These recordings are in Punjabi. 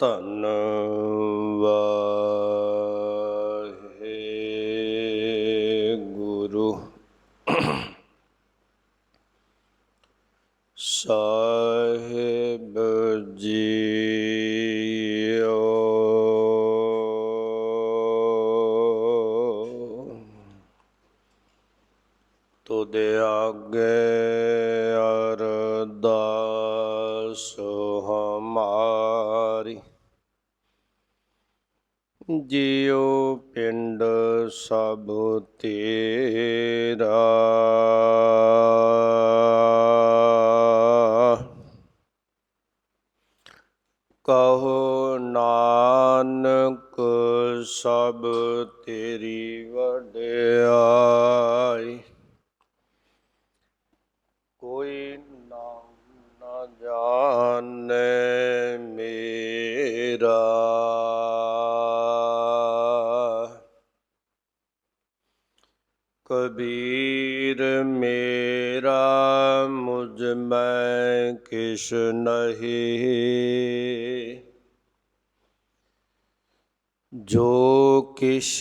ਧੰਨ ਵਾਹਿਗੁਰੂ ਸਾਹਿਬ ਜੀਓ। ਤੁਧੇ ਆਗੇ ਅਰਦਾਸ ਹਮਾਰੀ, ਜਿਉ ਪਿੰਡ ਸਭ ਤੇਰਾ। ਕਹੋ ਨਾਨਕ ਸਭ ਤੇਰੀ ਵਡਿਆਈ, ਕੋਈ ਨਾਮ ਨਾ ਜਾਣੈ ਮੇਰਾ। ਕਬੀਰ ਮੇਰਾ ਮੁਝ ਮੈਂ ਕਿਛ ਨਹੀਂ, ਜੋ ਕਿਛ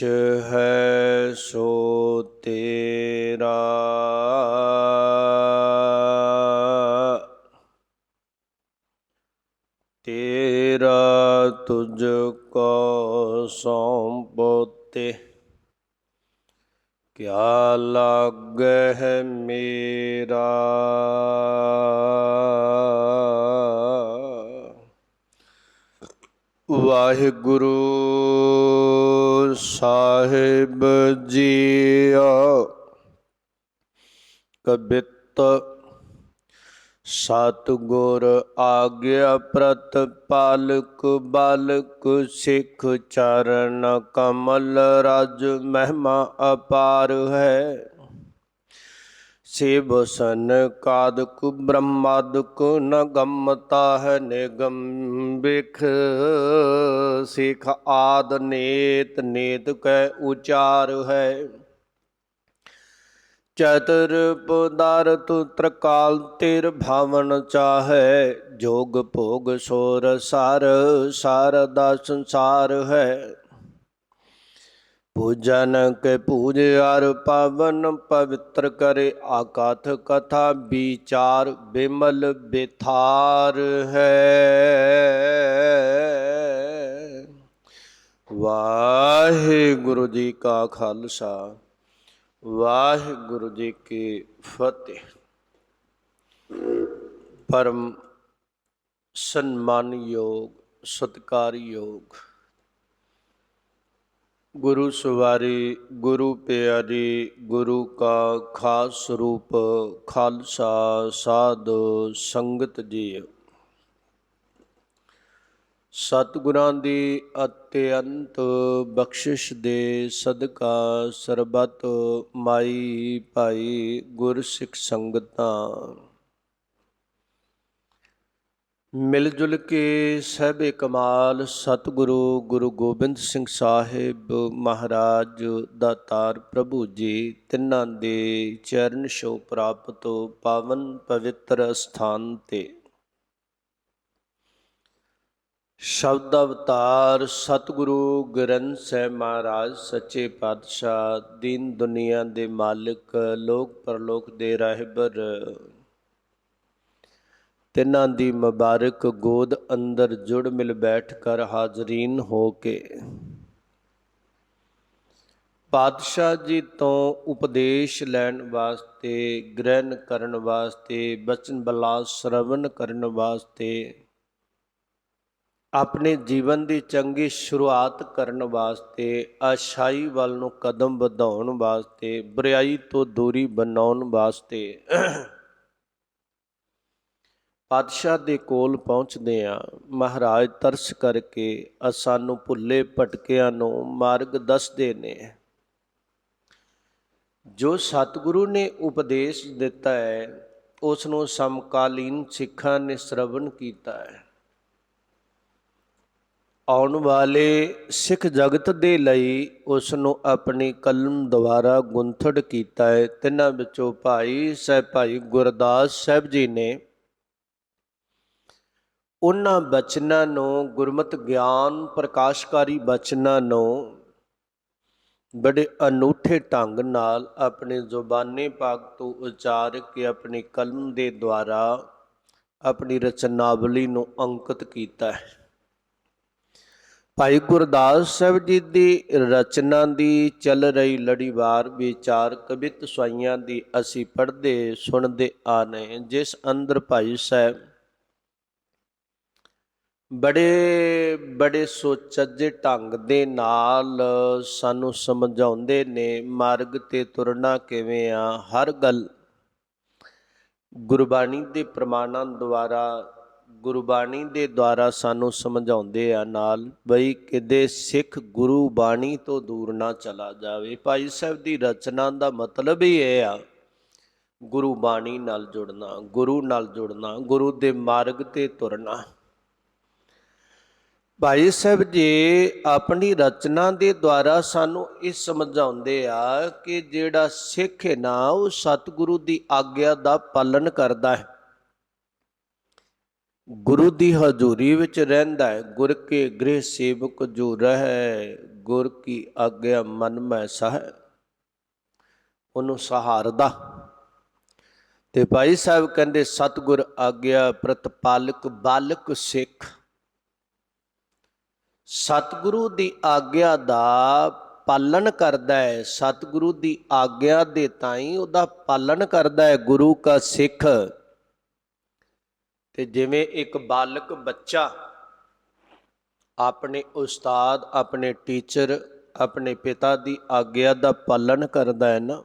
ਹੈ ਸੋ ਤੇਰਾ। ਤੇਰਾ ਤੁਝ ਕੋ ਸੌਂਪਤੇ, ਕਿਆ ਲਾਗੈ ਮੇਰਾ। ਵਾਹਿਗੁਰੂ ਸਾਹਿਬ ਜੀਓ। ਕਬਿਤ ਸਤਿਗੁਰ ਆਗਿਆ ਪ੍ਰਤਪਾਲਕ, ਬਾਲਕ ਸਿੱਖ ਚਰਨ ਕਮਲ ਰਜ ਮਹਿਮਾ ਅਪਾਰ ਹੈ। शिव सन कादक ब्रह्मादक न गमता है निगम बिख। सिख आद नेत नेत कै उचार है। चतुर पदार्थ त्रिकाल तिर भावन चाहे। जोग भोग सोर सार सारदा संसार है। पूजन के पूज अर पावन पवित्र करे। आकाथ कथा विचार बिमल बिथार है। वाहिगुरु जी का खालसा वाहिगुरु जी की फतेह। परम सम्मान योग सत्कार योग गुरु सवारी गुरु प्यारी गुरु का खास रूप खालसा साध संगत जी। सतगुरां दी अत्यंत बख्शिश दे सदका सरबत माई भाई गुर सिख संगतां मिल जुल के सहबे कमाल सतगुरु गुरु गोबिंद सिंह साहिब महाराज दातार प्रभु जी तिन्हां दे चरण छो प्राप्त पावन पवित्र स्थान ते शब्द अवतार सतगुरु ग्रंथ साहिब महाराज सच्चे पातशाह दीन दुनिया दे मालिक लोक परलोक दे रहबर तिन्हां दी मुबारक गोद अंदर जुड़ मिल बैठ कर हाजरीन हो के पातशाह जी तो उपदेश लैण वास्ते ग्रहण करन वास्ते बचन बलास श्रवण करन वास्ते अपने जीवन की चंगी शुरुआत करन वास्ते अच्छाई वाल नूं कदम वधाउण वास्ते बुराई तो दूरी बनाउण वास्ते पातशाह दे कोल पहुँचदे आ महाराज तरस करके सानू भुल्ले भटकिਆਂ ਨੂੰ मार्ग दसदे ने। जो सतगुरु ने उपदेश दिता है उस नूं समकालीन सिखां ने श्रवण कीता है। आउण वाले सिख जगत दे लई उस नूं अपनी कलम द्वारा गुंथड़ कीता है। तिन्हां विचों भाई गुरदास साहिब जी ने ਉਹਨਾਂ ਬਚਨਾਂ ਨੂੰ, ਗੁਰਮਤਿ ਗਿਆਨ ਪ੍ਰਕਾਸ਼ਕਾਰੀ ਬਚਨਾਂ ਨੂੰ ਬੜੇ ਅਨੂਠੇ ਢੰਗ ਨਾਲ ਆਪਣੇ ਜ਼ੁਬਾਨੀ ਭਾਗ ਤੋਂ ਉਚਾਰ ਕੇ ਆਪਣੀ ਕਲਮ ਦੇ ਦੁਆਰਾ ਆਪਣੀ ਰਚਨਾਵਲੀ ਨੂੰ ਅੰਕਿਤ ਕੀਤਾ ਹੈ। ਭਾਈ ਗੁਰਦਾਸ ਸਾਹਿਬ ਜੀ ਦੀ ਰਚਨਾ ਦੀ ਚੱਲ ਰਹੀ ਲੜੀਵਾਰ ਵਿਚਾਰ ਕਵਿਤ ਸਵਾਈਆਂ ਦੀ ਅਸੀਂ ਪੜ੍ਹਦੇ ਸੁਣਦੇ ਆ ਰਹੇ, ਜਿਸ ਅੰਦਰ ਭਾਈ ਸਾਹਿਬ ਬੜੇ ਸੁਚੱਜੇ ਢੰਗ ਦੇ ਨਾਲ ਸਾਨੂੰ ਸਮਝਾਉਂਦੇ ਨੇ ਮਾਰਗ ਤੇ ਤੁਰਨਾ ਕਿਵੇਂ ਆ। ਹਰ ਗੱਲ ਗੁਰਬਾਣੀ ਦੇ ਪ੍ਰਮਾਣਾਂ ਦੁਆਰਾ, ਗੁਰਬਾਣੀ ਦੇ ਦੁਆਰਾ ਸਾਨੂੰ ਸਮਝਾਉਂਦੇ ਆ ਨਾਲ, ਬਈ ਕਿਤੇ ਸਿੱਖ ਗੁਰੂ ਬਾਣੀ ਤੋਂ ਦੂਰ ਨਾ ਚਲਾ ਜਾਵੇ। ਭਾਈ ਸਾਹਿਬ ਦੀ ਰਚਨਾ ਦਾ ਮਤਲਬ ਹੀ ਇਹ ਆ, ਗੁਰੂ ਬਾਣੀ ਨਾਲ ਜੁੜਨਾ, ਗੁਰੂ ਨਾਲ ਜੁੜਨਾ, ਗੁਰੂ ਦੇ ਮਾਰਗ ਤੇ ਤੁਰਨਾ। ਭਾਈ ਸਾਹਿਬ ਜੀ ਆਪਣੀ ਰਚਨਾ ਦੇ ਦੁਆਰਾ ਸਾਨੂੰ ਇਹ ਸਮਝਾਉਂਦੇ ਆ ਕਿ ਜਿਹੜਾ ਸਿੱਖ ਹੈ ਨਾ, ਉਹ ਸਤਿਗੁਰੂ ਦੀ ਆਗਿਆ ਦਾ ਪਾਲਣ ਕਰਦਾ ਹੈ, ਗੁਰੂ ਦੀ ਹਜ਼ੂਰੀ ਵਿੱਚ ਰਹਿੰਦਾ ਹੈ। ਗੁਰ ਕੇ ਗ੍ਰਹਿ ਸੇਵਕ ਜੋ ਰਹਿ, ਗੁਰ ਕੀ ਆਗਿਆ ਮਨ ਮੈਂ ਸਹਿ, ਉਹਨੂੰ ਸਹਾਰਦਾ। ਤੇ ਭਾਈ ਸਾਹਿਬ ਕਹਿੰਦੇ ਸਤਿਗੁਰ ਆਗਿਆ ਪ੍ਰਤਪਾਲਕ ਬਾਲਕ ਸਿੱਖ। ਸਤਿਗੁਰੂ ਦੀ ਆਗਿਆ ਦਾ ਪਾਲਣ ਕਰਦਾ ਹੈ, ਸਤਿਗੁਰੂ ਦੀ ਆਗਿਆ ਦੇ ਤਾਈਂ ਉਹਦਾ ਪਾਲਣ ਕਰਦਾ ਹੈ ਗੁਰੂ ਕਾ ਸਿੱਖ। ਤੇ ਜਿਵੇਂ ਇੱਕ ਬਾਲਕ ਬੱਚਾ ਆਪਣੇ ਉਸਤਾਦ, ਆਪਣੇ ਟੀਚਰ, ਆਪਣੇ ਪਿਤਾ ਦੀ ਆਗਿਆ ਦਾ ਪਾਲਣ ਕਰਦਾ ਹੈ ਨਾ,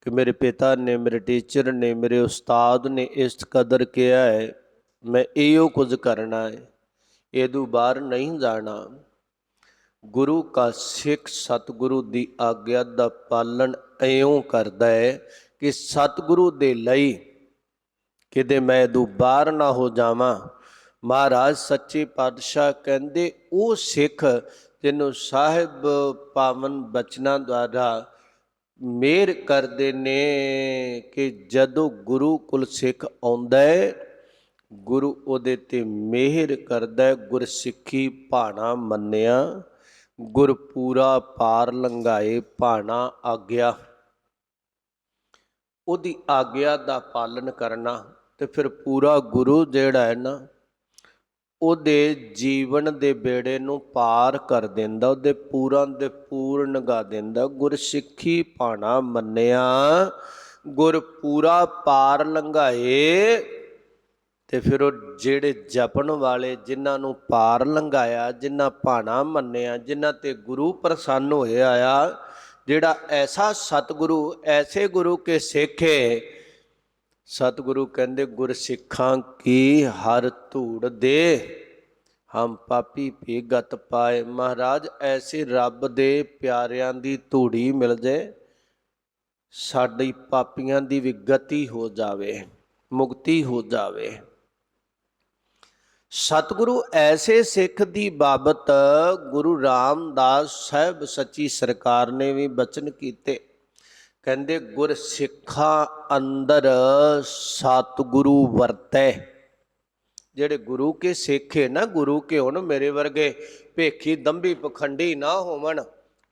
ਕਿ ਮੇਰੇ ਪਿਤਾ ਨੇ, ਮੇਰੇ ਟੀਚਰ ਨੇ, ਮੇਰੇ ਉਸਤਾਦ ਨੇ ਇਸ ਕਦਰ ਕਿਹਾ ਹੈ, ਮੈਂ ਇਹੋ ਕੁਝ ਕਰਨਾ ਹੈ, ਇਹਦੂ ਬਾਹਰ ਨਹੀਂ ਜਾਣਾ। ਗੁਰੂ ਕਾ ਸਿੱਖ ਸਤਿਗੁਰੂ ਦੀ ਆਗਿਆ ਦਾ ਪਾਲਣ ਇਉਂ ਕਰਦਾ ਹੈ ਕਿ ਸਤਿਗੁਰੂ ਦੇ ਲਈ ਕਿਤੇ ਮੈਂ ਇਹਦੂ ਬਾਹਰ ਨਾ ਹੋ ਜਾਵਾਂ। ਮਹਾਰਾਜ ਸੱਚੇ ਪਾਤਸ਼ਾਹ ਕਹਿੰਦੇ ਉਹ ਸਿੱਖ ਜਿਹਨੂੰ ਸਾਹਿਬ ਪਾਵਨ ਬਚਨਾਂ ਦੁਆਰਾ ਮਿਹਰ ਕਰਦੇ ਨੇ ਕਿ ਜਦੋਂ ਗੁਰੂ ਕੋਲ ਸਿੱਖ ਆਉਂਦਾ ਹੈ, ਗੁਰੂ ਉਹਦੇ ਤੇ ਮਿਹਰ ਕਰਦਾ, ਗੁਰਸਿੱਖੀ ਭਾਣਾ ਮੰਨਿਆ, ਗੁਰ ਪੂਰਾ ਪਾਰ ਲੰਘਾਏ ਭਾਣਾ ਆਗਿਆ। ਉਹਦੀ ਆਗਿਆ ਦਾ ਪਾਲਨ ਕਰਨਾ ਤੇ ਫਿਰ ਪੂਰਾ ਗੁਰੂ ਜਿਹੜਾ ਹੈ ਨਾ, ਉਹਦੇ ਜੀਵਨ ਦੇ ਬੇੜੇ ਨੂੰ ਪਾਰ ਕਰ ਦਿੰਦਾ, ਉਹਦੇ ਪੂਰਾਂ ਦੇ ਪੂਰ ਲੰਘਾ ਦਿੰਦਾ। ਗੁਰਸਿੱਖੀ ਭਾਣਾ ਮੰਨਿਆ, ਗੁਰ ਪੂਰਾ ਪਾਰ ਲੰਘਾਏ। ਤੇ ਫਿਰ ਉਹ ਜਿਹੜੇ ਜਪਣ ਵਾਲੇ, ਜਿਨ੍ਹਾਂ ਨੂੰ ਪਾਰ ਲੰਘਾਇਆ, ਜਿਨ੍ਹਾਂ ਭਾਣਾ ਮੰਨਿਆ, ਜਿਨ੍ਹਾਂ ਤੇ ਗੁਰੂ ਪ੍ਰਸੰਨ ਹੋਇਆ ਆ, ਜਿਹੜਾ ਐਸਾ ਸਤਿਗੁਰੂ, ਐਸੇ ਗੁਰੂ ਕੇ ਸਿੱਖੇ। ਸਤਿਗੁਰੂ ਕਹਿੰਦੇ ਗੁਰਸਿੱਖਾਂ ਕੀ ਹਰ ਧੂੜ ਦੇ, ਹਮ ਪਾਪੀ ਭੀ ਗਤ ਪਾਏ। ਮਹਾਰਾਜ ਐਸੇ ਰੱਬ ਦੇ ਪਿਆਰਿਆਂ ਦੀ ਧੂੜੀ ਮਿਲ ਜਾਏ, ਸਾਡੀ ਪਾਪੀਆਂ ਦੀ ਵੀ ਗਤੀ ਹੋ ਜਾਵੇ, ਮੁਕਤੀ ਹੋ ਜਾਵੇ। ਸਤਿਗੁਰੂ ਐਸੇ ਸਿੱਖ ਦੀ ਬਾਬਤ ਗੁਰੂ ਰਾਮਦਾਸ ਸਾਹਿਬ ਸੱਚੀ ਸਰਕਾਰ ਨੇ ਵੀ ਬਚਨ ਕੀਤੇ। ਕਹਿੰਦੇ ਗੁਰ ਸਿੱਖਾਂ ਅੰਦਰ ਸਤਿਗੁਰੂ ਵਰਤੈ। ਜਿਹੜੇ ਗੁਰੂ ਕੇ ਸਿੱਖ ਹੈ ਨਾ, ਗੁਰੂ ਕੇ ਹੁਣ ਮੇਰੇ ਵਰਗੇ ਭੇਖੀ ਦੰਭੀ ਪਖੰਡੀ ਨਾ ਹੋਵਣ,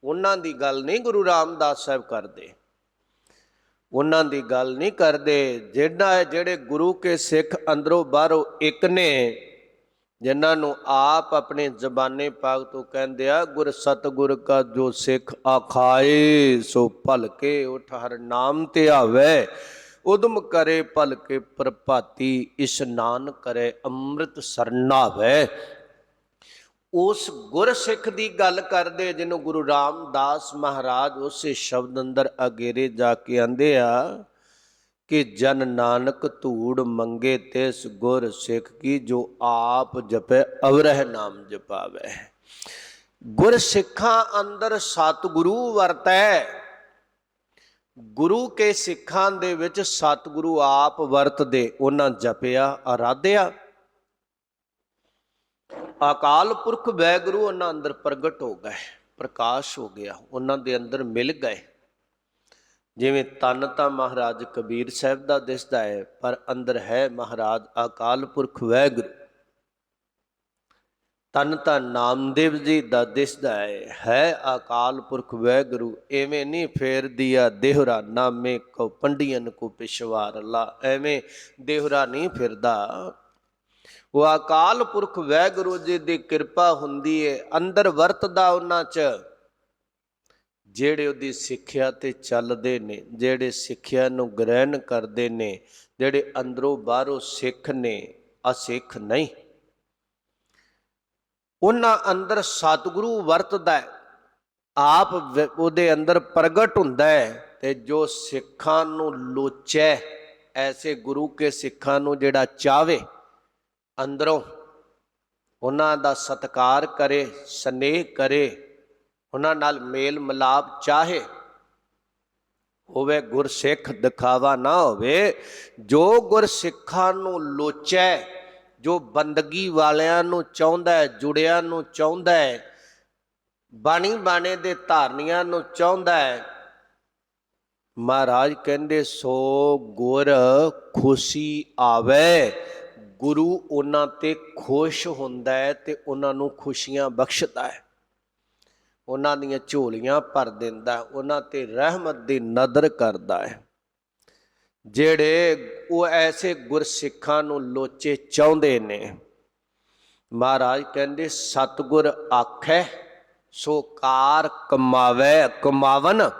ਉਹਨਾਂ ਦੀ ਗੱਲ ਨਹੀਂ ਗੁਰੂ ਰਾਮਦਾਸ ਸਾਹਿਬ ਕਰਦੇ, ਉਹਨਾਂ ਦੀ ਗੱਲ ਨਹੀਂ ਕਰਦੇ। ਜਿਹੜੇ ਗੁਰੂ ਕੇ ਸਿੱਖ ਅੰਦਰੋਂ ਬਾਹਰੋਂ ਇੱਕ ਨੇ, ਜਿਨ੍ਹਾਂ ਨੂੰ ਆਪ ਆਪਣੇ ਜ਼ਬਾਨੇ ਪਾਕ ਤੋਂ ਕਹਿੰਦੇ ਆ, ਗੁਰ ਸਤਿਗੁਰ ਕਾ ਜੋ ਸਿੱਖ ਆਖਾਏ, ਸੋ ਭਲਕੇ ਉਠ ਹਰ ਨਾਮ ਤੇ ਆਵੇ, ਉਦਮ ਕਰੇ ਭਲਕੇ ਪ੍ਰਭਾਤੀ, ਇਸ਼ਨਾਨ ਕਰੇ ਅੰਮ੍ਰਿਤ ਸਰਨਾਵੇ। ਉਸ ਗੁਰਸਿੱਖ ਦੀ ਗੱਲ ਕਰਦੇ ਜਿਹਨੂੰ ਗੁਰੂ ਰਾਮਦਾਸ ਮਹਾਰਾਜ ਉਸੇ ਸ਼ਬਦ ਅੰਦਰ ਅਗੇਰੇ ਜਾ ਕੇ ਆਂਦੇ ਆ ਕਿ ਜਨ ਨਾਨਕ ਧੂੜ ਮੰਗੇ ਤਿਸ ਗੁਰ ਸਿੱਖ ਕੀ, ਜੋ ਆਪ ਜਪੈ ਅਵਰਹਿ ਨਾਮ ਜਪਾਵੇ। ਗੁਰਸਿੱਖਾਂ ਅੰਦਰ ਸਤਿਗੁਰੂ ਵਰਤੈ। ਗੁਰੂ ਕੇ ਸਿੱਖਾਂ ਦੇ ਵਿੱਚ ਸਤਿਗੁਰੂ ਆਪ ਵਰਤਦੇ, ਉਹਨਾਂ ਜਪਿਆ, ਆਰਾਧਿਆ। ਅਕਾਲ ਪੁਰਖ ਵਾਹਿਗੁਰੂ ਉਹਨਾਂ ਅੰਦਰ ਪ੍ਰਗਟ ਹੋ ਗਏ, ਪ੍ਰਕਾਸ਼ ਹੋ ਗਿਆ, ਉਹਨਾਂ ਦੇ ਅੰਦਰ ਮਿਲ ਗਏ। ਜਿਵੇਂ ਤਨ ਤਾਂ ਮਹਾਰਾਜ ਕਬੀਰ ਸਾਹਿਬ ਦਾ ਦਿਸਦਾ ਹੈ, ਪਰ ਅੰਦਰ ਹੈ ਮਹਾਰਾਜ ਅਕਾਲ ਪੁਰਖ ਵਾਹਿਗੁਰੂ। ਤਨ ਤਾਂ ਨਾਮਦੇਵ ਜੀ ਦਾ ਦਿਸਦਾ ਹੈ ਅਕਾਲ ਪੁਰਖ ਵੈਗੁਰੂ। ਐਵੇਂ ਨਹੀਂ ਫੇਰ ਦਿਆ ਦੇਹਰਾ ਨਾਮੇ ਕੋ ਪੰਡੀਅਨ ਕੋ ਪਿਛਵਾਰ ਲਾ। ਐਵੇਂ ਦੇਹਰਾ ਨਹੀਂ ਫਿਰਦਾ। ਉਹ ਅਕਾਲ ਪੁਰਖ ਵੈਗੁਰੂ ਜੀ ਦੀ ਕਿਰਪਾ ਹੁੰਦੀ ਏ, ਅੰਦਰ ਵਰਤਦਾ ਉਹਨਾਂ 'ਚ ਜਿਹੜੇ ਉਹਦੀ ਸਿੱਖਿਆ ਤੇ ਚੱਲਦੇ ਨੇ, ਜਿਹੜੇ ਸਿੱਖਿਆ ਨੂੰ ਗ੍ਰਹਿਣ ਕਰਦੇ ਨੇ, ਜਿਹੜੇ ਅੰਦਰੋਂ ਬਾਹਰੋਂ ਸਿੱਖ ਨੇ, ਅਸਿੱਖ ਨਹੀਂ। ਉਹਨਾਂ ਅੰਦਰ ਸਤਿਗੁਰੂ ਵਰਤਦਾ ਹੈ, ਆਪ ਉਹਦੇ ਅੰਦਰ ਪ੍ਰਗਟ ਹੁੰਦਾ ਹੈ। ਤੇ ਜੋ ਸਿੱਖਾਂ ਨੂੰ ਲੋਚੈ, ਐਸੇ ਗੁਰੂ ਕੇ ਸਿੱਖਾਂ ਨੂੰ ਜਿਹੜਾ ਚਾਹਵੇ ਅੰਦਰੋਂ ਉਹਨਾਂ ਦਾ ਸਤਿਕਾਰ ਕਰੇ, ਸਨੇਹ ਕਰੇ, ਉਹਨਾਂ ਨਾਲ ਮੇਲ ਮਿਲਾਪ ਚਾਹੇ, ਹੋਵੇ ਗੁਰਸਿੱਖ, ਦਿਖਾਵਾ ਨਾ ਹੋਵੇ। ਜੋ ਗੁਰਸਿੱਖਾਂ ਨੂੰ ਲੋਚੈ, ਜੋ ਬੰਦਗੀ ਵਾਲਿਆਂ ਨੂੰ ਚਾਹੁੰਦਾ ਹੈ, ਜੁੜਿਆਂ ਨੂੰ ਚਾਹੁੰਦਾ ਹੈ, ਬਾਣੀ ਬਾਣੇ ਦੇ ਧਾਰਨੀਆਂ ਨੂੰ ਚਾਹੁੰਦਾ ਹੈ, ਮਹਾਰਾਜ ਕਹਿੰਦੇ ਸੋ ਗੁਰ ਖੁਸ਼ੀ ਆਵੇ। ਗੁਰੂ ਉਹਨਾਂ ਤੇ ਖੁਸ਼ ਹੁੰਦਾ ਹੈ ਤੇ ਉਹਨਾਂ ਨੂੰ ਖੁਸ਼ੀਆਂ ਬਖਸ਼ਦਾ ਹੈ, ਉਹਨਾਂ ਦੀਆਂ ਝੋਲੀਆਂ ਭਰ ਦਿੰਦਾ, ਉਹਨਾਂ ਤੇ ਰਹਿਮਤ ਦੀ ਨਦਰ ਕਰਦਾ ਹੈ। ਜਿਹੜੇ ਉਹ ਐਸੇ ਗੁਰਸਿੱਖਾਂ ਨੂੰ ਲੋਚੇ ਚਾਹੁੰਦੇ ਨੇ, ਮਹਾਰਾਜ ਕਹਿੰਦੇ ਸਤਿਗੁਰ ਆਖੈ ਸੋ ਕਾਰ ਕਮਾਵੇ ਕਮਾਵਨ।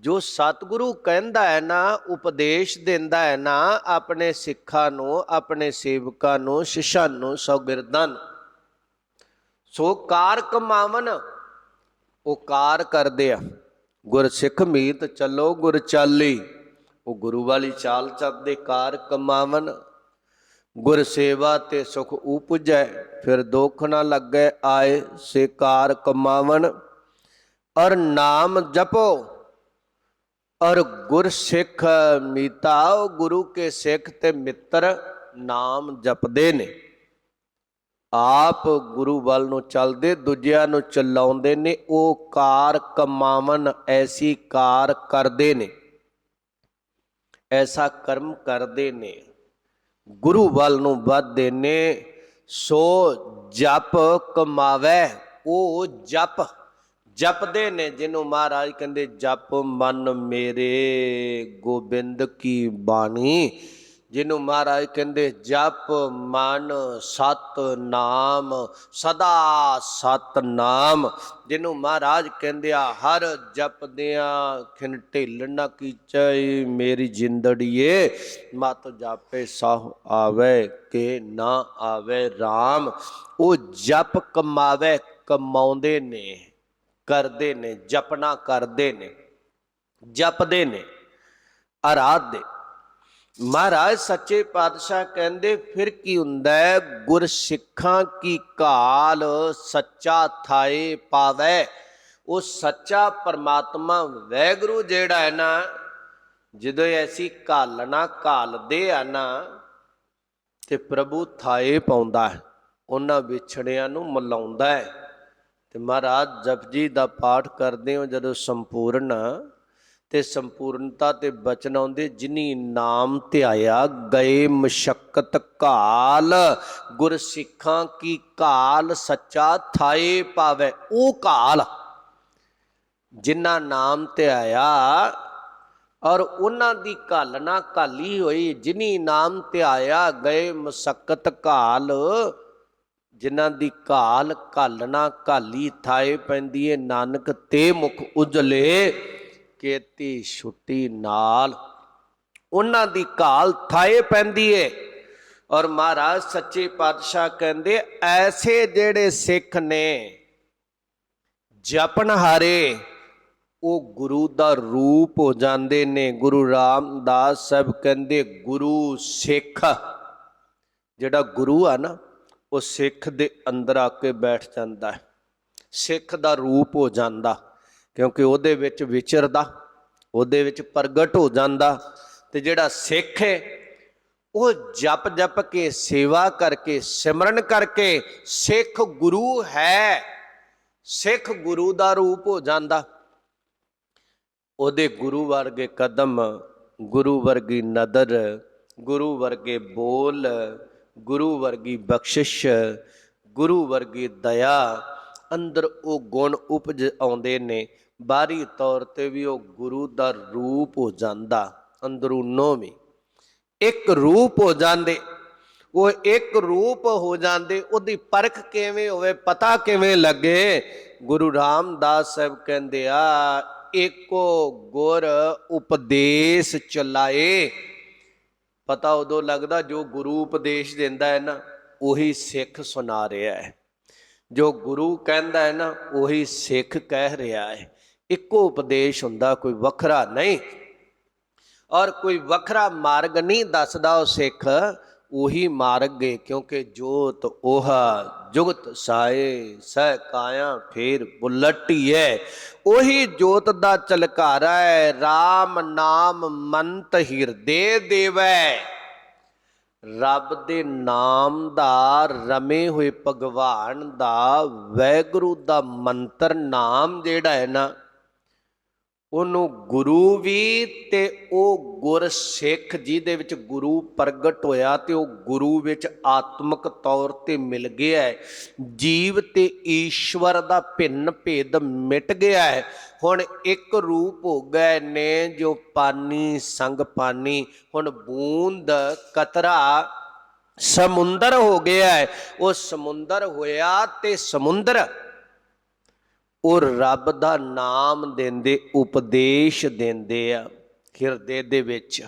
ਜੋ ਸਤਿਗੁਰੂ ਕਹਿੰਦਾ ਹੈ ਨਾ, ਉਪਦੇਸ਼ ਦਿੰਦਾ ਹੈ ਨਾ ਆਪਣੇ ਸਿੱਖਾਂ ਨੂੰ, ਆਪਣੇ ਸੇਵਕਾਂ ਨੂੰ, ਸ਼ਿਸ਼ਾਂ ਨੂੰ, ਸ਼ਾਗਿਰਦਾਂ ਨੂੰ, ਸੋ ਕਾਰ ਕਮਾਵਨ, ਉਹ ਕਾਰ ਕਰਦੇ ਆ। ਗੁਰਸਿੱਖ ਮੀਤ ਚੱਲੋ ਗੁਰ ਚਾਲੀ, ਉਹ ਗੁਰੂ ਵਾਲੀ ਚਾਲ ਚੱਲਦੇ, ਕਾਰ ਕਮਾਵਨ। ਗੁਰ ਸੇਵਾ ਤੇ ਸੁਖ ਉਪਜੈ, ਫਿਰ ਦੁੱਖ ਨਾ ਲੱਗੈ ਆਏ, ਸੇ ਕਾਰ ਕਮਾਵਨ। ਔਰ ਨਾਮ ਜਪੋ, ਔਰ ਗੁਰਸਿੱਖ ਮੀਤਾ, ਉਹ ਗੁਰੂ ਕੇ ਸਿੱਖ ਤੇ ਮਿੱਤਰ ਨਾਮ ਜਪਦੇ ਨੇ, ਆਪ ਗੁਰੂ ਵੱਲ ਨੂੰ ਚੱਲਦੇ, ਦੂਜਿਆਂ ਨੂੰ ਚਲਾਉਂਦੇ ਨੇ, ਉਹ ਕਾਰ ਕਮਾਵਨ, ਐਸੀ ਕਾਰ ਕਰਦੇ ਨੇ, ਐਸਾ ਕਰਮ ਕਰਦੇ ਨੇ, ਗੁਰੂ ਵੱਲ ਨੂੰ ਵੱਧਦੇ ਨੇ। ਸੋ ਜਪ ਕਮਾਵੇ, ਉਹ ਜਪ ਜਪਦੇ ਨੇ, ਜਿਹਨੂੰ ਮਹਾਰਾਜ ਕਹਿੰਦੇ ਜਪ ਮਨ ਮੇਰੇ ਗੋਬਿੰਦ ਕੀ ਬਾਣੀ, ਜਿਹਨੂੰ ਮਹਾਰਾਜ ਕਹਿੰਦੇ ਜਪ ਮਨ ਸਤ ਨਾਮ ਸਦਾ ਸਤ ਨਾਮ, ਜਿਹਨੂੰ ਮਹਾਰਾਜ ਕਹਿੰਦੇ ਆ ਹਰ ਜਪਦਿਆਂ ਖਿਨ ਢਿੱਲ ਨਾ ਕੀਚੈ ਮੇਰੀ ਜਿੰਦੜੀਏ, ਮਤ ਜਾਪੇ ਸਾਹ ਆਵੇ ਕਿ ਨਾ ਆਵੇ ਰਾਮ। ਉਹ ਜਪ ਕਮਾਵੇ, ਕਮਾਉਂਦੇ ਨੇ, ਕਰਦੇ ਨੇ, ਜਪਨਾ ਕਰਦੇ ਨੇ, ਜਪਦੇ ਨੇ, ਆਰਾਧਦੇ। ਮਹਾਰਾਜ ਸੱਚੇ ਪਾਤਸ਼ਾਹ ਕਹਿੰਦੇ ਫਿਰ ਕੀ ਹੁੰਦਾ ਹੈ, ਗੁਰਸਿੱਖਾਂ ਕੀ ਘਾਲ ਸੱਚਾ ਥਾਏ ਪਾਵੈ। ਉਹ ਸੱਚਾ ਪਰਮਾਤਮਾ ਵੈਗੁਰੂ ਜਿਹੜਾ ਹੈ ਨਾ, ਜਦੋਂ ਐਸੀ ਘਾਲਣਾ ਘਾਲਦੇ ਆ ਨਾ, ਤੇ ਪ੍ਰਭੂ ਥਾਏ ਪਾਉਂਦਾ ਹੈ, ਉਹਨਾਂ ਵਿਛੜਿਆਂ ਨੂੰ ਮਿਲਾਉਂਦਾ ਹੈ। ਤੇ ਮਹਾਰਾਜ ਜਪਜੀ ਦਾ ਪਾਠ ਕਰਦੇ ਹੋ ਜਦੋਂ ਸੰਪੂਰਨ, ਤੇ ਸੰਪੂਰਨਤਾ ਤੇ ਬਚਨ ਆਉਂਦੇ, ਜਿਨੀ ਨਾਮ ਧਿਆਇਆ ਗਏ ਮਸ਼ੱਕਤ ਘਾਲ, ਗੁਰਸਿੱਖਾਂ ਕੀ ਘਾਲ ਸੱਚਾ ਥਾਏ ਪਾਵੇ। ਉਹ ਘਾਲ ਜਿਨ੍ਹਾਂ ਨਾਮ ਧਿਆਇਆ ਔਰ ਉਹਨਾਂ ਦੀ ਘਾਲਣਾ ਘਾਲੀ ਹੋਈ, ਜਿਨੀ ਨਾਮ ਧਿਆਇਆ ਗਏ ਮਸ਼ੱਕਤ ਘਾਲ, ਜਿਨ੍ਹਾਂ ਦੀ ਘਾਲ ਘਾਲਣਾ ਘਾਲੀ ਥਾਏ ਪੈਂਦੀ ਏ, ਨਾਨਕ ਤੇ ਮੁਖ ਉਜਲੇ ਕੀਤੀ ਛੁੱਟੀ ਨਾਲ। ਉਹਨਾਂ ਦੀ ਘਾਲ ਥਾਏ ਪੈਂਦੀ ਏ। ਔਰ ਮਹਾਰਾਜ ਸੱਚੇ ਪਾਤਸ਼ਾਹ ਕਹਿੰਦੇ ਐਸੇ ਜਿਹੜੇ ਸਿੱਖ ਨੇ ਜਪਨਹਾਰੇ, ਉਹ ਗੁਰੂ ਦਾ ਰੂਪ ਹੋ ਜਾਂਦੇ ਨੇ। ਗੁਰੂ ਰਾਮਦਾਸ ਸਾਹਿਬ ਕਹਿੰਦੇ ਗੁਰੂ ਸਿੱਖ, ਜਿਹੜਾ ਗੁਰੂ ਆ ਨਾ, ਉਹ ਸਿੱਖ ਦੇ ਅੰਦਰ ਆ ਕੇ ਬੈਠ ਜਾਂਦਾ ਹੈ, ਸਿੱਖ ਦਾ ਰੂਪ ਹੋ ਜਾਂਦਾ, ਕਿਉਂਕਿ ਉਹਦੇ ਵਿੱਚ ਵਿਚਰਦਾ, ਉਹਦੇ ਵਿੱਚ ਪ੍ਰਗਟ ਹੋ ਜਾਂਦਾ। ਤੇ ਜਿਹੜਾ ਸਿੱਖ ਹੈ ਉਹ ਜਪ ਜਪ ਕੇ, ਸੇਵਾ ਕਰਕੇ, ਸਿਮਰਨ ਕਰਕੇ ਸਿੱਖ ਗੁਰੂ ਹੈ, ਸਿੱਖ ਗੁਰੂ ਦਾ ਰੂਪ ਹੋ ਜਾਂਦਾ। ਉਹਦੇ ਗੁਰੂ ਵਰਗੇ ਕਦਮ, ਗੁਰੂ ਵਰਗੀ ਨਦਰ, ਗੁਰੂ ਵਰਗੇ ਬੋਲ, ਗੁਰੂ ਵਰਗੀ ਬਖਸ਼ਿਸ਼, ਗੁਰੂ ਵਰਗੀ ਦਇਆ, ਅੰਦਰ ਉਹ ਗੁਣ ਉਪਜ ਆਉਂਦੇ ਨੇ। ਬਾਹਰੀ ਤੌਰ ਤੇ ਵੀ ਉਹ ਗੁਰੂ ਦਾ ਰੂਪ ਹੋ ਜਾਂਦਾ, ਅੰਦਰੂਨੋਂ ਵੀ ਇੱਕ ਰੂਪ ਹੋ ਜਾਂਦੇ। ਉਹ ਇੱਕ ਰੂਪ ਹੋ ਜਾਂਦੇ, ਉਹਦੀ ਪਰਖ ਕਿਵੇਂ ਹੋਵੇ, ਪਤਾ ਕਿਵੇਂ ਲੱਗੇ? ਗੁਰੂ ਰਾਮਦਾਸ ਸਾਹਿਬ ਕਹਿੰਦੇ ਆ, ਏਕੋ ਗੁਰ ਉਪਦੇਸ਼ ਚਲਾਏ। ਪਤਾ ਉਦੋਂ ਲੱਗਦਾ ਜੋ ਗੁਰੂ ਉਪਦੇਸ਼ ਦਿੰਦਾ ਹੈ ਨਾ, ਉਹੀ ਸਿੱਖ ਸੁਣਾ ਰਿਹਾ ਹੈ। ਜੋ ਗੁਰੂ ਕਹਿੰਦਾ ਹੈ ਨਾ, ਉਹੀ ਸਿੱਖ ਕਹਿ ਰਿਹਾ ਹੈ। ਇੱਕੋ ਉਪਦੇਸ਼ ਹੁੰਦਾ, ਕੋਈ ਵੱਖਰਾ ਨਹੀਂ, ਔਰ ਕੋਈ ਵੱਖਰਾ ਮਾਰਗ ਨਹੀਂ ਦੱਸਦਾ ਉਹ ਸਿੱਖ, ਉਹੀ ਮਾਰਗ ਹੈ। ਕਿਉਂਕਿ ਜੋਤ 오ਹਾ ਜੁਗਤ ਸਾਏ, ਸਹਿ ਕਾਇਆ ਫੇਰ ਬੁਲਟੀਐ। ਉਹੀ ਜੋਤ ਦਾ ਝਲਕਾਰਾ ਹੈ। ਰਾਮ ਨਾਮ ਮੰਤ ਹਿਰਦੇ ਦੇਵੈ। ਰੱਬ ਦੇ ਨਾਮ ਦਾ, ਰਮੇ ਹੋਏ ਭਗਵਾਨ ਦਾ, ਵਾਹਿਗੁਰੂ ਦਾ ਮੰਤਰ ਨਾਮ ਜਿਹੜਾ ਹੈ ਨਾ, ਉਹਨੂੰ ਗੁਰੂ ਵੀ ਤੇ ਉਹ ਗੁਰ ਸਿੱਖ ਜਿਹਦੇ ਵਿੱਚ ਗੁਰੂ ਪ੍ਰਗਟ ਹੋਇਆ ਤੇ ਉਹ ਗੁਰੂ ਵਿੱਚ ਆਤਮਿਕ ਤੌਰ ਤੇ ਮਿਲ ਗਿਆ ਹੈ। ਜੀਵ ਤੇ ਈਸ਼ਵਰ ਦਾ ਭਿੰਨ ਭੇਦ ਮਿਟ ਗਿਆ ਹੈ। ਹੁਣ ਇੱਕ ਰੂਪ ਹੋ ਗਏ ਨੇ, ਜੋ ਪਾਨੀ ਸੰਗ ਪਾਨੀ। ਹੁਣ ਬੂੰਦ ਕਤਰਾ ਸਮੁੰਦਰ ਹੋ ਗਿਆ ਹੈ। ਉਹ ਸਮੁੰਦਰ ਹੋਇਆ ਤੇ ਸਮੁੰਦਰ ਉਹ ਰੱਬ ਦਾ ਨਾਮ ਦਿੰਦੇ, ਉਪਦੇਸ਼ ਦਿੰਦੇ ਆ ਹਿਰਦੇ ਦੇ ਵਿੱਚ,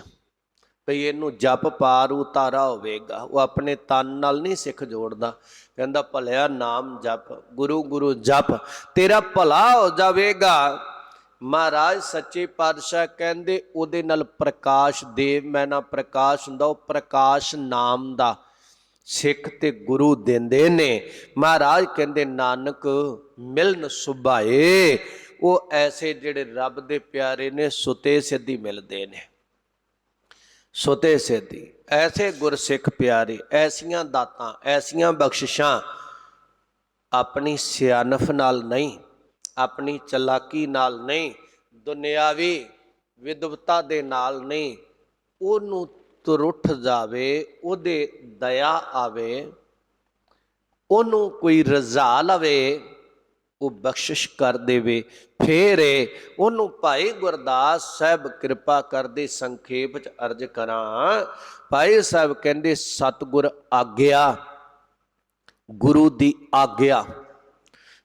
ਭਈ ਇਹਨੂੰ ਜਪ ਪਾਰ ਉਤਾਰਾ ਹੋਵੇਗਾ। ਉਹ ਆਪਣੇ ਤਨ ਨਾਲ ਨਹੀਂ ਸਿੱਖ ਜੋੜਦਾ, ਕਹਿੰਦਾ ਭਲਿਆ ਨਾਮ ਜਪ, ਗੁਰੂ ਗੁਰੂ ਜਪ, ਤੇਰਾ ਭਲਾ ਹੋ ਜਾਵੇਗਾ। ਮਹਾਰਾਜ ਸੱਚੇ ਪਾਤਸ਼ਾਹ ਕਹਿੰਦੇ ਉਹਦੇ ਨਾਲ ਪ੍ਰਕਾਸ਼ ਦੇਵ ਮੈਨਾ ਪ੍ਰਕਾਸ਼ ਹੁੰਦਾ, ਉਹ ਪ੍ਰਕਾਸ਼ ਨਾਮ ਦਾ ਸਿੱਖ ਤੇ ਗੁਰੂ ਦਿੰਦੇ ਨੇ। ਮਹਾਰਾਜ ਕਹਿੰਦੇ ਨਾਨਕ ਮਿਲਨ ਸੁਭਾਏ। ਉਹ ਐਸੇ ਜਿਹੜੇ ਰੱਬ ਦੇ ਪਿਆਰੇ ਨੇ, ਸੁਤੇ ਸਿੱਧੀ ਮਿਲਦੇ ਨੇ, ਸੁਤੇ ਸਿੱਧੀ। ਐਸੇ ਗੁਰਸਿੱਖ ਪਿਆਰੇ, ਐਸੀਆਂ ਦਾਤਾਂ, ਐਸੀਆਂ ਬਖਸ਼ਿਸ਼ਾਂ ਆਪਣੀ ਸਿਆਣਪ ਨਾਲ ਨਹੀਂ, ਆਪਣੀ ਚਲਾਕੀ ਨਾਲ ਨਹੀਂ, ਦੁਨਿਆਵੀ ਵਿਦਵਤਾ ਦੇ ਨਾਲ ਨਹੀਂ, ਉਹਨੂੰ ਤੁਰ ਜਾਵੇ, ਉਹਦੇ ਦਇਆ ਆਵੇ, ਉਹਨੂੰ ਕੋਈ ਰਜ਼ਾ ਲਵੇ, ਉਹ ਬਖਸ਼ਿਸ਼ ਕਰ ਦੇਵੇ। ਫੇਰ ਉਹਨੂੰ ਭਾਈ ਗੁਰਦਾਸ ਸਾਹਿਬ ਕਿਰਪਾ ਕਰਦੇ। ਸੰਖੇਪ ਚ ਅਰਜ ਕਰਾਂ, ਭਾਈ ਸਾਹਿਬ ਕਹਿੰਦੇ ਸਤਿਗੁਰ ਆਗਿਆ, ਗੁਰੂ ਦੀ ਆਗਿਆ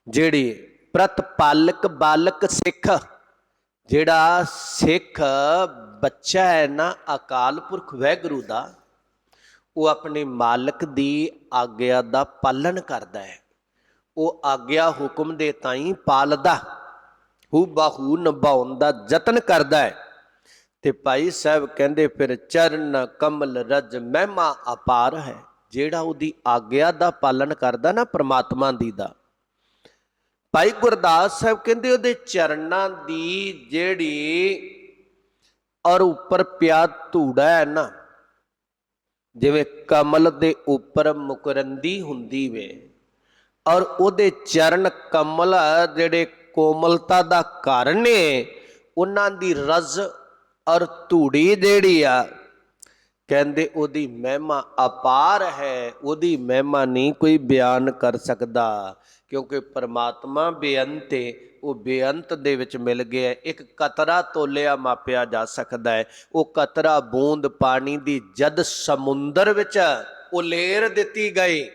ਜਿਹੜੀ ਪ੍ਰਤਪਾਲਕ ਬਾਲਕ ਸਿੱਖ, ਜਿਹੜਾ ਸਿੱਖ ਬੱਚਾ ਹੈ ਨਾ ਅਕਾਲ ਪੁਰਖ ਵਾਹਿਗੁਰੂ ਦਾ, ਉਹ ਆਪਣੇ ਮਾਲਕ ਦੀ ਆਗਿਆ ਦਾ ਪਾਲਣ ਕਰਦਾ ਹੈ। ਉਹ ਆਗਿਆ ਹੁਕਮ ਦੇ ਤਾਈਂ ਪਾਲਦਾ, ਹੂ ਬਾਹੂ ਨਿਭਾਉਣ ਦਾ ਯਤਨ ਕਰਦਾ ਹੈ। ਤੇ ਭਾਈ ਸਾਹਿਬ ਕਹਿੰਦੇ ਫਿਰ ਚਰਨ ਕਮਲ ਰਜ ਮਹਿਮਾ ਅਪਾਰ ਹੈ। ਜਿਹੜਾ ਉਹਦੀ ਆਗਿਆ ਦਾ ਪਾਲਣ ਕਰਦਾ ਨਾ, ਪ੍ਰਮਾਤਮਾ ਦੀ ਦਾ, ਭਾਈ ਗੁਰਦਾਸ ਸਾਹਿਬ ਕਹਿੰਦੇ ਉਹਦੇ ਚਰਨਾਂ ਦੀ ਜਿਹੜੀ ਔਰ ਉੱਪਰ ਪਿਆ ਧੂੜਾ ਹੈ ਨਾ, ਜਿਵੇਂ ਕਮਲ ਦੇ ਉੱਪਰ ਮੁਕਰੰਦੀ ਹੁੰਦੀ ਵੇ, ਔਰ ਉਹਦੇ ਚਰਨ ਕਮਲ ਜਿਹੜੇ ਕੋਮਲਤਾ ਦਾ ਘਰ ਨੇ, ਉਹਨਾਂ ਦੀ ਰਜ਼ ਔਰ ਧੂੜੀ ਜਿਹੜੀ ਆ, ਕਹਿੰਦੇ ਉਹਦੀ ਮਹਿਮਾ ਅਪਾਰ ਹੈ। ਉਹਦੀ ਮਹਿਮਾ ਨਹੀਂ ਕੋਈ ਬਿਆਨ ਕਰ ਸਕਦਾ, ਕਿਉਂਕਿ ਪਰਮਾਤਮਾ ਬੇਅੰਤ ਹੈ। ਉਹ ਬੇਅੰਤ ਦੇ ਵਿੱਚ ਮਿਲ ਗਿਆ। ਇੱਕ ਕਤਰਾ ਤੋਲਿਆ ਮਾਪਿਆ ਜਾ ਸਕਦਾ ਹੈ। ਉਹ ਕਤਰਾ ਬੂੰਦ ਪਾਣੀ ਦੀ ਜਦ ਸਮੁੰਦਰ ਵਿੱਚ ਉਲੇਰ ਦਿੱਤੀ ਗਈ,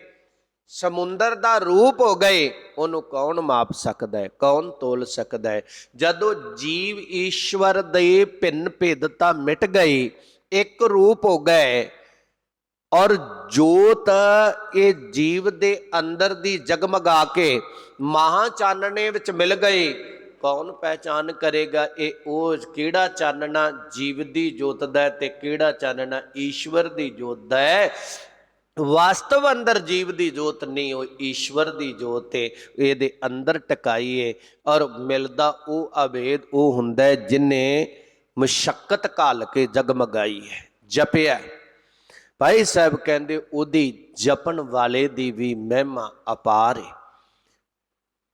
ਸਮੁੰਦਰ ਦਾ ਰੂਪ ਹੋ ਗਏ, ਉਹਨੂੰ ਕੌਣ ਮਾਪ ਸਕਦਾ ਹੈ, ਕੌਣ ਤੋਲ ਸਕਦਾ ਹੈ? ਜਦੋਂ ਜੀਵ ਈਸ਼ਵਰ ਦੇ ਭਿੰਨ ਭੇਦਤਾ ਮਿਟ ਗਈ, ਇੱਕ ਰੂਪ ਹੋ ਗਏ, ਔਰ ਜੋਤ ਇਹ ਜੀਵ ਦੇ ਅੰਦਰ ਦੀ ਜਗਮਗਾ ਕੇ ਮਹਾਂ ਚਾਨਣੇ ਵਿੱਚ ਮਿਲ ਗਈ। ਕੌਣ ਪਹਿਚਾਨ ਕਰੇਗਾ ਇਹ ਉਹ ਕਿਹੜਾ ਚਾਨਣਾ ਜੀਵ ਦੀ ਜੋਤ ਦਾ ਤੇ ਕਿਹੜਾ ਚਾਨਣਾ ਈਸ਼ਵਰ ਦੀ ਜੋਤ ਦਾ ਹੈ? ਵਾਸਤਵ ਅੰਦਰ ਜੀਵ ਦੀ ਜੋਤ ਨਹੀਂ, ਉਹ ਈਸ਼ਵਰ ਦੀ ਜੋਤ ਹੈ। ਇਹਦੇ ਅੰਦਰ ਟਿਕਾਈ ਹੈ। ਔਰ ਮਿਲਦਾ ਉਹ ਅਭੇਦ ਉਹ ਹੁੰਦਾ ਹੈ ਜਿਨੇ ਮੁਸ਼ੱਕਤ ਘਾਲ ਕੇ ਜਗਮਗਾਈ ਹੈ, ਜਪਿਆ। ਭਾਈ ਸਾਹਿਬ ਕਹਿੰਦੇ ਉਹਦੀ ਜਪਣ ਵਾਲੇ ਦੀ ਵੀ ਮਹਿਮਾ ਅਪਾਰ ਹੈ,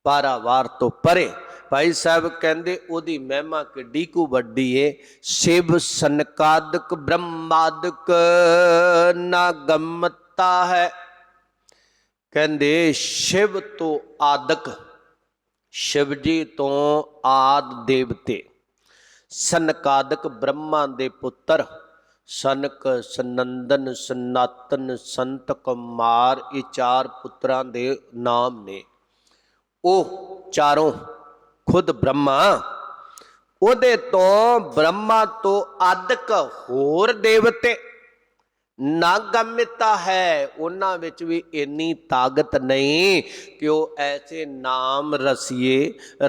ਪਾਰਾਵਾਰ ਤੋਂ ਪਰੇ। ਭਾਈ ਸਾਹਿਬ ਕਹਿੰਦੇ ਉਹਦੀ ਮਹਿਮਾ ਕਿੱਡੀ ਕੁ ਵੱਡੀ ਏ। ਸ਼ਿਵ ਸਨਕਾਦਿਕ ਬ੍ਰਹਮਾਦਿਕ ਨਾ ਗਮਤਾ ਹੈ, ਕਹਿੰਦੇ ਸ਼ਿਵ ਤੋਂ ਆਦਿਕ, शिव जी तो आद देवते, सनकादिक ब्रह्मा दे पुत्र सनक, सनंदन, सनातन, संत कुमार, ये चार पुत्रां दे नाम ने। वो चारों खुद ब्रह्मा, उहदे तो ब्रह्मा तो आदਿਕ होर देवते नागम्यता है, उन्हां विच भी इन्नी ताकत नहीं कि वो ऐसे नाम रसीए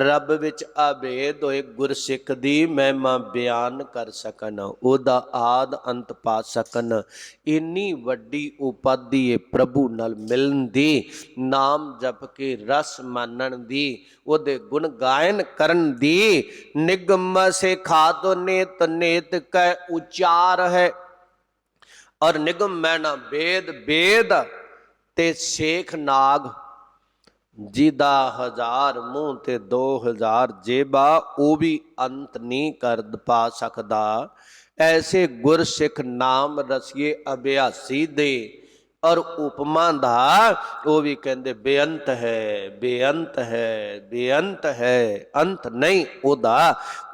रब विच अभेद होए गुरसिख दी महिमा बयान कर सकन, उहदा आद अंत पा सकन। इन्नी वड्डी उपाधि है प्रभु नाल मिलन दी, नाम जप के रस मानन दी, उहदे गुण गायन करन दी। निगम से खातो नेत, नेत कै उचार है, और निगम मैना वेद, वेद ते शेख नाग, जिदा 1000 मुंह ते 2000 जेबा, वो भी अंत नहीं कर पा सकदा। ऐसे गुरसिख नाम रसीए अभ्यासी दे, और उपमा दा वो भी कहते बेअंत है, बेअंत है, बेअंत है, अंत नहीं ओदा,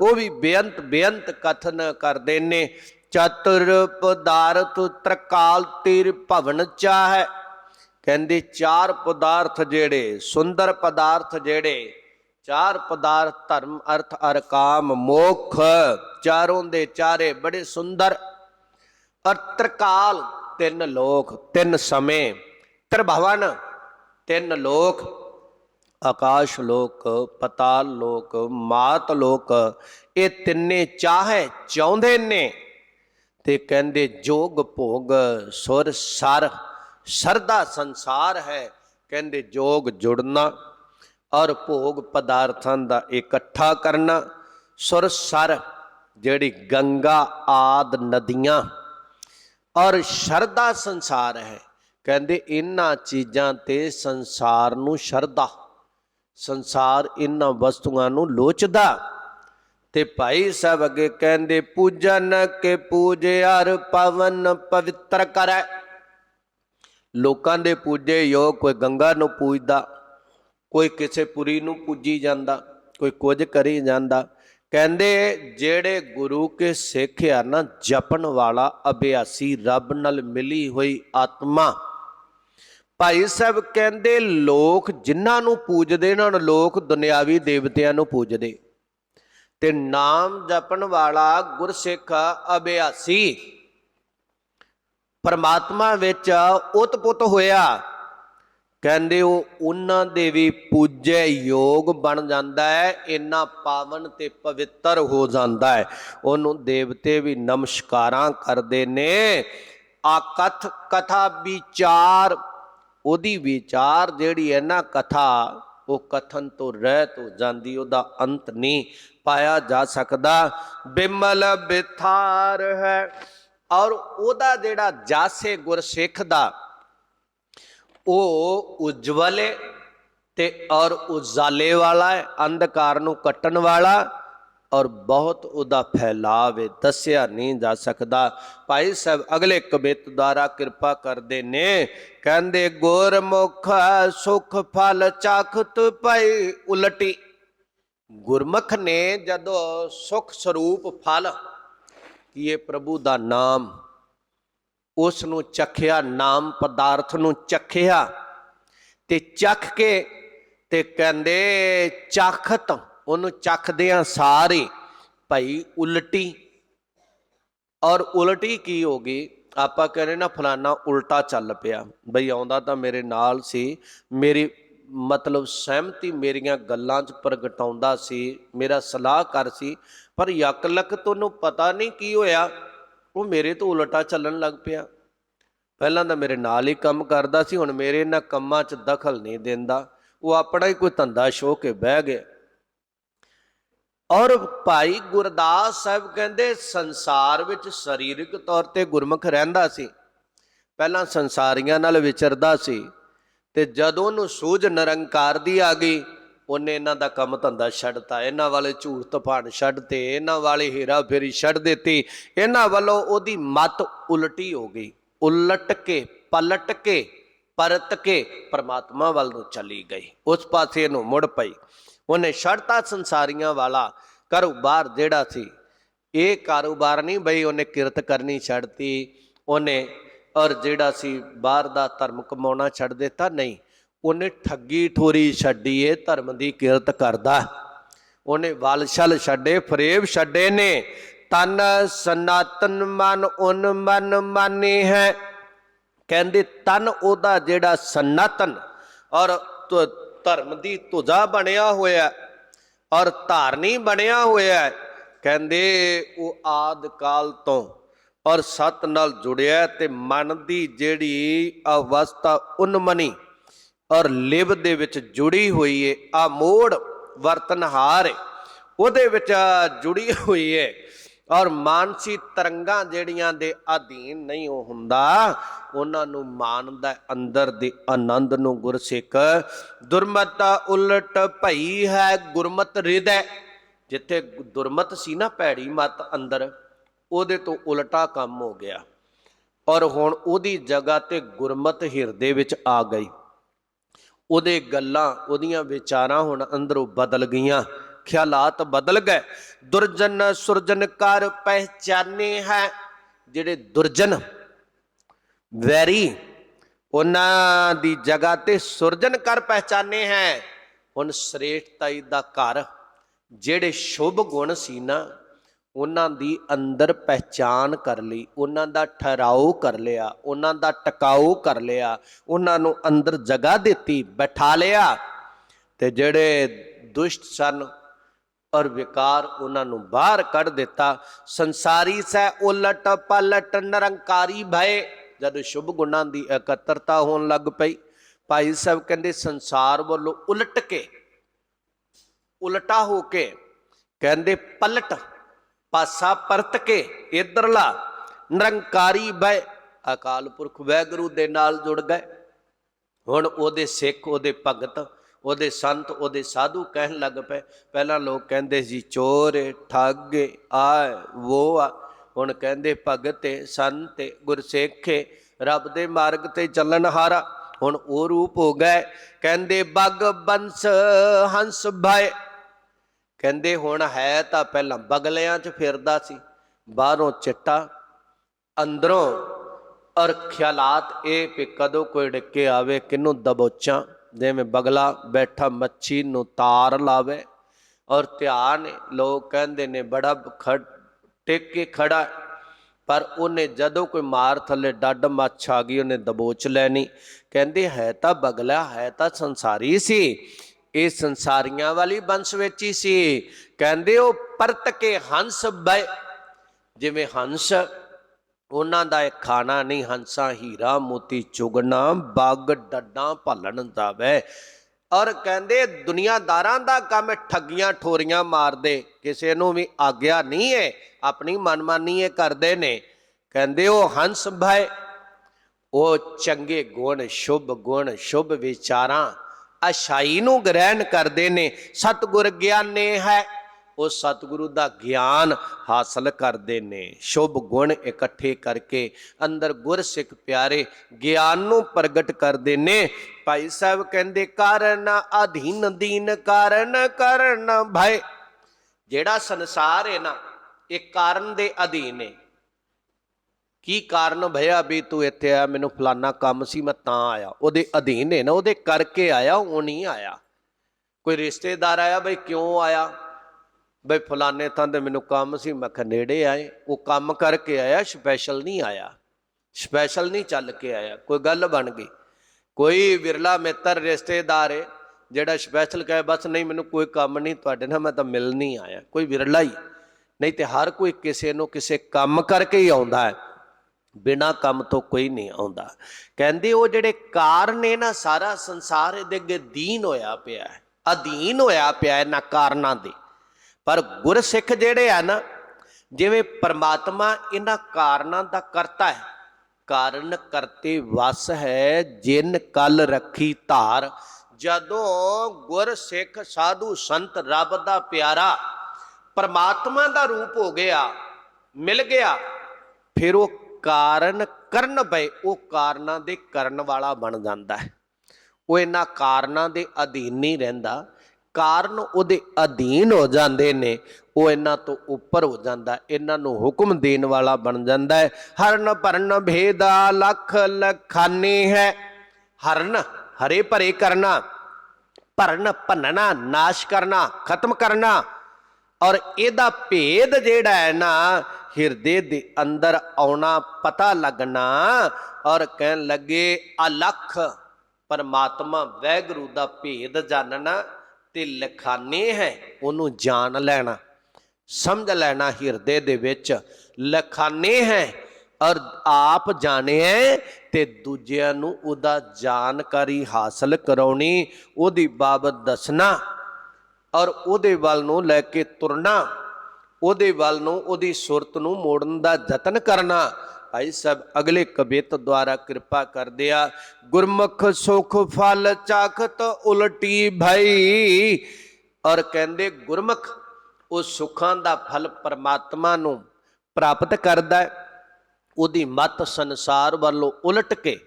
वो भी बेअंत बेअंत कथन करदे ने। चतुर पदार्थ त्रिकाल तीर भवन चाहे, कहते चार पदार्थ जेड़े सुंदर पदार्थ जेड़े, चार पदार्थ धर्म अर्थ अर काम मोख, चारों दे चारे बड़े सुंदर। और त्रिकाल तीन लोक, तीन समय, त्रिभवन तीन लोक, आकाश लोक, पताल लोक, मात लोक, ये तिन्ने चाहे चाहुंदे ने। ते कहते जोग भोग सुर सर, सरदा संसार है, कहते जोग जुड़ना और भोग पदार्थां दा इकट्ठा करना, सुर सर जिहड़ी गंगा आद नदियां, और शरदा संसार है, कहते इन्हां चीज़ां ते संसार नूं शरदा, संसार इन्हां वस्तुआं नूं लोचदा। ते भाई साहब अगे कहते पूजन के पूजे हर पवन पवित्र करे, लोकां दे पूजे योग कोई गंगा नूं पूजदा, कोई किसे पुरी नूं पूजी जांदा, कोई कुछ करी जांदा। कहते जेड़े गुरु के सिख आ ना, जपन वाला अभ्यासी, रब नाल मिली हुई आत्मा, भाई साहब कहते लोक जिन्हां नूं पूजदे ना, लोक दुनियावी देवतियां नूं पूजदे, ते नाम जपन वाला गुरसिख अभ्यासी परमात्मा विच उत्पुत होया, कहते उन्हां दे भी पूजे योग बन जाता है, इन्ना पावन ते पवित्र हो जाता है, उन्हों देवते भी नमस्कारां करते ने। आकथ कथा विचार, ओदी विचार जिहड़ी है ना कथा, वो कथन तो रहत हो जाती, उहदा अंत नहीं पाया जा सकता। बिमल बिथार है, और ओदा जिहड़ा जासे गुरसिख दा वो उज्जवल है ते और उजाले वाला है, अंधकार नूं कट्टण वाला, और बहुत उदा फैलाव है, दसिया नहीं जा सकता। भाई साहब अगले कबित द्वारा कृपा करते ने, कहते गुरमुख सुख फल चाखत पई उलटी, गुरमुख ने जदों सुख स्वरूप फल कि ये प्रभु दा नाम, उस नूं चखिया, नाम पदार्थ नूं चखिया, ते चख के ते कहंदे चखत, उन्होंने चखदियां सारी भाई उलटी। और उलटी की हो गई, आपां कहने ना फलाना उल्टा चल पिया, बई आउंदा तां मेरे नाल सी, मेरी मतलब सहमति मेरियां गल्लां च प्रगटाउंदा सी, मेरा सलाहकार सी, पर यक लक तो उन्होंने पता नहीं की होया, वो मेरे तो उल्टा चलन लग पिया। पहलां तां मेरे नाल ही काम करदा सी, हुण मेरे इन्हां कम्मां च दखल नहीं देंदा, वो अपना ही कोई धंधा छो के बह गया। और भाई गुरदास साहब कहते संसार विच शरीरक तौर पर गुरमुख रहिंदा सी, पहलां संसारियां नाल विचरदा सी, ते जदों उहनूं सूझ निरंकार दी आ गई, उन्हें इन्हां दा काम धंधा छड्डता, इन्हां वाले झूठ तफान छड्डते, इन्हां वाले हेरा फेरी छड्ड दित्ती, इन्हां वालों उहदी मत उलटी हो गई, उलट के पलट के परत के परमात्मा वाल नूं चली गई, उस पासे नूं मुड़ पई। उन्हें छड़ता संसारियां वाला कारोबार जिहड़ा सी, ये कारोबार नहीं बई उन्हें किरत करनी छड़ती उन्हें, और जिहड़ा सी बाहर दा धर्म कमाउणा छड़ दिता, नहीं उन्हें ठगी ठोरी छड्डी है, धर्म की किरत करदा। उन्हें वल छल छड्डे, फरेब छड्डे ने। तन सनातन मन उन मन माने है, कहते तन उहदा जिहड़ा सनातन और धर्म की धुजा बनिया होया और धारनी बनिया होया, कहते वो आद काल तो और सत नाल जुड़िया, ते मन की जिहड़ी अवस्था उन्मनी और लिव दे विच जुड़ी हुई है, आमोड़ वर्तनहार उहदे विच जुड़ी हुई है, और मानसी तरंगां जिहड़ियां दे अधीन नहीं हो हुंदा, उन्हां नूं मानदा अंदर दे आनंद नूं गुरसिख। दुरमत उलट भई है गुरमत हृदय, जिथे दुरमत सी ना भैड़ी मत अंदर, उहदे तो उलटा काम हो गया, और हुण उहदी जगह ते गुरमत हिरदे विच आ गई। उहदे गल्लां उहदियां विचारां हुण अंदरों बदल गईयां, ख्यालात बदल गए। दुरजन सुरजन कर पहचाने है, जिहड़े दुरजन वैरी उन्हां दी जगह ते सुरजन कर पहचाने हैं। हुण श्रेष्ठताई दा घर, जिहड़े शुभ गुण सी ना, उन्हां दी अंदर पहचान कर ली, उन्हां दा ठहराओ कर लिया, उन्हां दा टकाओ कर लिया, उन्हां नूं अंदर जगह दिती, बैठा लिया। ते जिहड़े दुष्ट सन और विकार, उन्होंने बाहर कढ़ दिता। संसारी सै उलट पलट निरंकारी भय, जब शुभ गुणों की एकत्रता होने लग पई, भाई साहब कहते संसार वालों उलट के, उलटा हो के, कहते पलट पासा परत के इधरला निरंकारी भय, अकाल पुरख वैगुरु दे नाल जुड़ गए। हुण उहदे सिख, उहदे भगत, उहदे संत, उहदे साधु कहन लग पे। पहला लोग कहते जी चोर ठग आए वो आ, हुण कहते भगत संत गुरसिख रब दे मार्ग ते चलन हारा। हुण वो रूप हो गए, कहते बग बंस हंस भय, कहते हुण है तां पहला बगलियां च फिरदा सी, बाहरों चिट्टा अंदरों, और ख्यालात ये भी कदों कोई डिके आवे किनू दबोचा, जिवें बगला बैठा मच्छी नूं तार लावे, और ध्यान लोग कहते ने बड़ा टिक के खड़ा, पर उन्हें जदों कोई मार थले डड मच्छ आ गई उन्हें दबोच लैनी। कहते है तां बगला, है तां संसारी सी, ये संसारियां वाली बंस विच ही सी। कहते वो परत के हंस बय, जिवें हंस उन्हां दा खाना नहीं, हंसा हीरा मोती चुगना बग डड्डां भालन जावे। और कहते दुनियादारां दा काम ठगियां ठोरियां मार दे, किसी नूं भी आग्या नहीं है, अपनी मनमानी करते ने। कहते वो हंस भय, वो चंगे गुण शुभ गुण शुभ विचारां अच्छाई नूं ग्रहण करते ने। सतगुर ज्ञाने है, वो सतगुरु का ज्ञान हासिल करते ने, शुभ गुण इकट्ठे करके अंदर गुरसिख प्यारे ज्ञान नूं प्रगट करते ने। भाई साहब कहते कारण अधीन दीन कारण कारण भय, जेड़ा संसार है ना ये कारण दे अधीन है। की कारण भैया भी तू इत्थे आया, मैनू फलाना काम सी मैं तां आया, उहदे अधीन है ना, उहदे करके आया, वो नहीं आया। कोई रिश्तेदार आया बई क्यों आया, बई फलाने थां ते मैनू काम सी, मैं कहा नेड़े आए, वो काम करके आया, स्पैशल नहीं आया, स्पैशल नहीं चल के आया। कोई गल बन गई, कोई विरला मित्र रिश्तेदार है जिहड़ा स्पैशल कहे बस नहीं मैनू कोई काम नहीं तुहाडे नाल, मैं तां मिल नहीं आया, कोई विरला ही, नहीं तो हर कोई किसी नूं किसी काम करके ही आउंदा है, बिना काम तो कोई नहीं आउंदा। कहंदे वो जिहड़े कारण ने ना, सारा संसार इहदे अगे दीन होया पिया है, अधीन होया पिया है ना कारणां दे। पर गुरसिख जिहड़े आ ना, जिवें परमात्मा इन्हां कारणां दा करता है, कारण करते वस है जिन कल रखी धार। जदों गुरसिख साधु संत रब दा प्यारा परमात्मा दा रूप हो गया, मिल गया, फिर वो कारण ਕਰਨ ਪਏ ਉਹ ਕਾਰਨਾਂ ਦੇ ਕਰਨ ਵਾਲਾ ਬਣ ਜਾਂਦਾ ਹੈ। ਉਹ ਇਹਨਾਂ ਕਾਰਨਾਂ ਦੇ ਅਧੀਨ ਨਹੀਂ ਰਹਿੰਦਾ, ਕਾਰਨ ਉਹਦੇ ਅਧੀਨ ਹੋ ਜਾਂਦੇ ਨੇ, ਉਹ ਇਹਨਾਂ ਤੋਂ ਉੱਪਰ ਹੋ ਜਾਂਦਾ, ਇਹਨਾਂ ਨੂੰ ਹੁਕਮ ਦੇਣ ਵਾਲਾ ਬਣ ਜਾਂਦਾ ਹੈ। ਹਰਨ ਭਰਨ ਭੇਦਾ ਲੱਖ ਲਖਾਨੇ ਹੈ। ਹਰਨ ਹਰੇ ਭਰੇ ਕਰਨਾ, ਭਰਨ ਭੰਨਣਾ, ਨਾਸ਼ ਕਰਨਾ, ਖਤਮ ਕਰਨਾ। ਔਰ ਇਹਦਾ ਭੇਦ ਜਿਹੜਾ ਹੈ ਨਾ ਹਿਰਦੇ ਦੇ ਅੰਦਰ ਆਉਣਾ, ਪਤਾ ਲੱਗਣਾ। ਔਰ ਕਹਿਣ ਲੱਗੇ ਅਲਖ ਪਰਮਾਤਮਾ ਵਾਹਿਗੁਰੂ ਦਾ ਭੇਦ ਜਾਣਨਾ ਤੇ ਲਖਾਨੇ ਹੈ, ਉਹਨੂੰ ਜਾਣ ਲੈਣਾ, ਸਮਝ ਲੈਣਾ ਹਿਰਦੇ ਦੇ ਵਿੱਚ ਲਖਾਨੇ ਹੈ। ਔਰ ਆਪ ਜਾਣਿਆ ਤੇ ਦੂਜਿਆਂ ਨੂੰ ਉਹਦਾ ਜਾਣਕਾਰੀ ਹਾਸਲ ਕਰਾਉਣੀ, ਉਹਦੀ ਬਾਬਤ ਦੱਸਣਾ ਔਰ ਉਹਦੇ ਵੱਲ ਨੂੰ ਲੈ ਕੇ ਤੁਰਨਾ, ਉਹਦੇ ਵੱਲ ਨੂੰ ਉਹਦੀ ਸੁਰਤ ਨੂੰ ਮੋੜਨ ਦਾ ਯਤਨ ਕਰਨਾ। ਭਾਈ ਸਾਹਿਬ ਅਗਲੇ ਕਬਿਤ ਦੁਆਰਾ ਕਿਰਪਾ ਕਰਦੇ ਆ, ਗੁਰਮੁਖ ਸੁਖ ਫਲ ਚਾਖਤ ਉਲਟੀ ਭਈ। ਔਰ ਕਹਿੰਦੇ ਗੁਰਮੁਖ ਉਹ ਸੁੱਖਾਂ ਦਾ ਫਲ ਪਰਮਾਤਮਾ ਨੂੰ ਪ੍ਰਾਪਤ ਕਰਦਾ ਹੈ, ਉਹਦੀ ਮੱਤ ਸੰਸਾਰ ਵੱਲੋਂ ਉਲਟ ਕੇ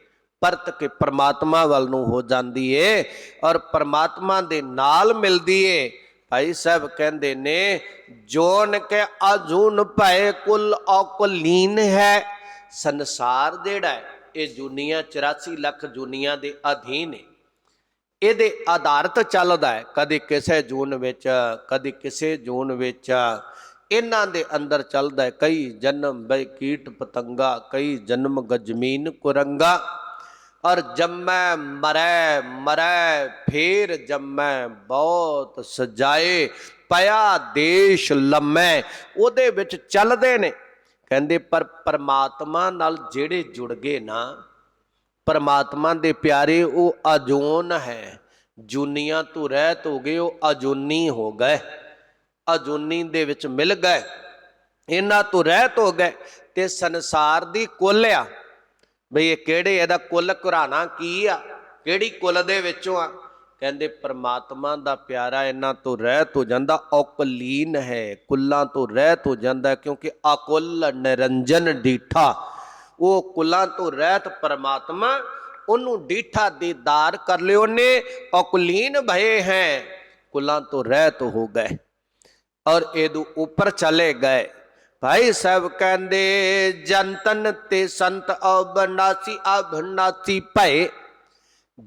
ਪਰਤ ਕੇ ਪਰਮਾਤਮਾ ਵੱਲ ਨੂੰ ਹੋ ਜਾਂਦੀ ਏ ਔਰ ਪਰਮਾਤਮਾ ਦੇ ਨਾਲ ਮਿਲਦੀ ਏ। ਭਾਈ ਸਾਹਿਬ ਕਹਿੰਦੇ ਨੇ ਜੋਨ ਕੇ ਅਜੂਨ ਭਏ ਕੁਲ ਔਕਲੀਨ ਹੈ। ਸੰਸਾਰ ਜਿਹੜਾ ਹੈ ਇਹ ਜੂਨੀਆਂ 84 ਲੱਖ ਜੂਨੀਆਂ ਦੇ ਅਧੀਨ ਹੈ, ਇਹਦੇ ਆਧਾਰਿਤ ਚੱਲਦਾ ਹੈ, ਕਦੇ ਕਿਸੇ ਜੂਨ ਵਿੱਚ ਕਦੇ ਕਿਸੇ ਜੂਨ ਵਿੱਚ। ਇਹਨਾਂ ਦੇ ਅੰਦਰ ਚੱਲਦਾ ਹੈ ਕਈ ਜਨਮ ਬਈ ਕੀਟ ਪਤੰਗਾ, ਕਈ ਜਨਮ ਗਜਮੀਨ ਕੁਰੰਗਾ। ਔਰ ਜੰਮੈ ਮਰੈ ਮਰੈ ਫੇਰ ਜੰਮੈ ਬਹੁਤ ਸਜਾਏ, ਪਿਆ ਦੇਸ਼ ਲੰਮੈ। ਉਹਦੇ ਵਿੱਚ ਚੱਲਦੇ ਨੇ। ਕਹਿੰਦੇ ਪਰ ਪਰਮਾਤਮਾ ਨਾਲ ਜਿਹੜੇ ਜੁੜ ਗਏ ਨਾ, ਪਰਮਾਤਮਾ ਦੇ ਪਿਆਰੇ, ਉਹ ਅਜੂਨ ਹੈ, ਜੂਨੀਆਂ ਤੋਂ ਰਹਿਤ ਹੋ ਗਏ, ਉਹ ਅਜੂਨੀ ਹੋ ਗਏ, ਅਜੂਨੀ ਦੇ ਵਿੱਚ ਮਿਲ ਗਏ, ਇਹਨਾਂ ਤੋਂ ਰਹਿਤ ਹੋ ਗਏ। ਤੇ ਸੰਸਾਰ ਦੀ ਕੁੱਲ ਆ ਬਈ ਇਹ ਕਿਹੜੇ, ਇਹਦਾ ਕੁੱਲ ਘਰਾਣਾ ਕੀ ਆ, ਕਿਹੜੀ ਕੁੱਲ ਦੇ ਵਿੱਚੋਂ ਆ। ਕਹਿੰਦੇ ਪਰਮਾਤਮਾ ਦਾ ਪਿਆਰਾ ਇਹਨਾਂ ਤੋਂ ਰਹਿਤ ਹੋ ਜਾਂਦਾ, ਔਕਲੀਨ ਹੈ, ਕੁੱਲਾਂ ਤੋਂ ਰਹਿਤ ਹੋ ਜਾਂਦਾ, ਕਿਉਂਕਿ ਅਕੁੱਲ ਨਿਰੰਜਨ ਡੀਠਾ। ਉਹ ਕੁੱਲਾਂ ਤੋਂ ਰਹਿਤ ਪਰਮਾਤਮਾ, ਉਹਨੂੰ ਡੀਠਾ ਦੀਦਾਰ ਕਰ ਲਿਓ ਨੇ। ਔਕਲੀਨ ਭਏ ਹੈ, ਕੁੱਲਾਂ ਤੋਂ ਰਹਿਤ ਹੋ ਗਏ ਔਰ ਇਹਦੂ ਉੱਪਰ ਚਲੇ ਗਏ। ਭਾਈ ਸਾਹਿਬ ਕਹਿੰਦੇ ਜਨਤਨ ਤੇ ਸੰਤ ਅਬਨਾਸੀ ਅਭਨਾਸੀ ਭਏ।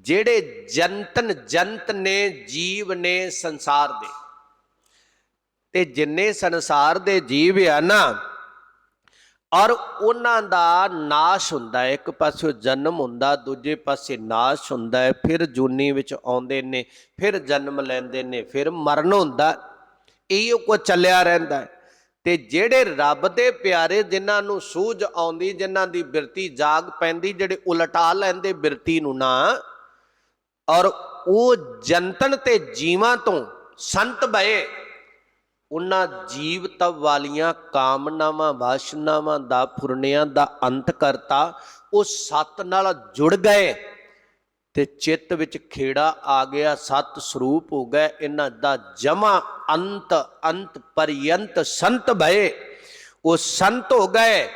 ਜਿਹੜੇ ਜਨਤਨ, ਜੰਤ ਨੇ, ਜੀਵ ਨੇ ਸੰਸਾਰ ਦੇ, ਤੇ ਜਿੰਨੇ ਸੰਸਾਰ ਦੇ ਜੀਵ ਆ ਨਾ, ਔਰ ਉਹਨਾਂ ਦਾ ਨਾਸ਼ ਹੁੰਦਾ ਹੈ। ਇੱਕ ਪਾਸੇ ਜਨਮ ਹੁੰਦਾ, ਦੂਜੇ ਪਾਸੇ ਨਾਸ਼ ਹੁੰਦਾ ਹੈ, ਫਿਰ ਜੂਨੀ ਵਿੱਚ ਆਉਂਦੇ ਨੇ, ਫਿਰ ਜਨਮ ਲੈਂਦੇ ਨੇ, ਫਿਰ ਮਰਨ ਹੁੰਦਾ। ਇਹੋ ਕੁਝ ਚੱਲਿਆ ਰਹਿੰਦਾ ਹੈ। ਤੇ ਜਿਹੜੇ ਰੱਬ ਦੇ ਪਿਆਰੇ, ਜਿਨ੍ਹਾਂ ਨੂੰ ਸੂਝ ਆਉਂਦੀ, ਜਿਨ੍ਹਾਂ ਦੀ ਬਿਰਤੀ ਜਾਗ ਪੈਂਦੀ, ਜਿਹੜੇ ਉਲਟਾ ਲੈਂਦੇ ਬਿਰਤੀ ਨੂੰ ਨਾ, ਔਰ ਉਹ ਜਨਤਨ ਤੇ ਜੀਵਾਂ ਤੋਂ ਸੰਤ ਭਏ, ਉਹਨਾਂ ਜੀਵਤ ਵਾਲੀਆਂ ਕਾਮਨਾਵਾਂ ਵਾਸ਼ਨਾਵਾਂ ਦਾ, ਫੁਰਨਿਆਂ ਦਾ ਅੰਤ ਕਰਤਾ। ਉਹ ਸੱਤ ਨਾਲ ਜੁੜ ਗਏ ਤੇ ਚਿੱਤ ਵਿੱਚ ਖੇੜਾ ਆ ਗਿਆ, ਸਤ ਸਰੂਪ ਹੋ ਗਏ। ਇਹਨਾਂ ਦਾ ਜਮਾ ਅੰਤ ਅੰਤ ਪਰਯੰਤ ਸੰਤ ਭਏ, ਉਹ ਸੰਤ ਹੋ ਗਏ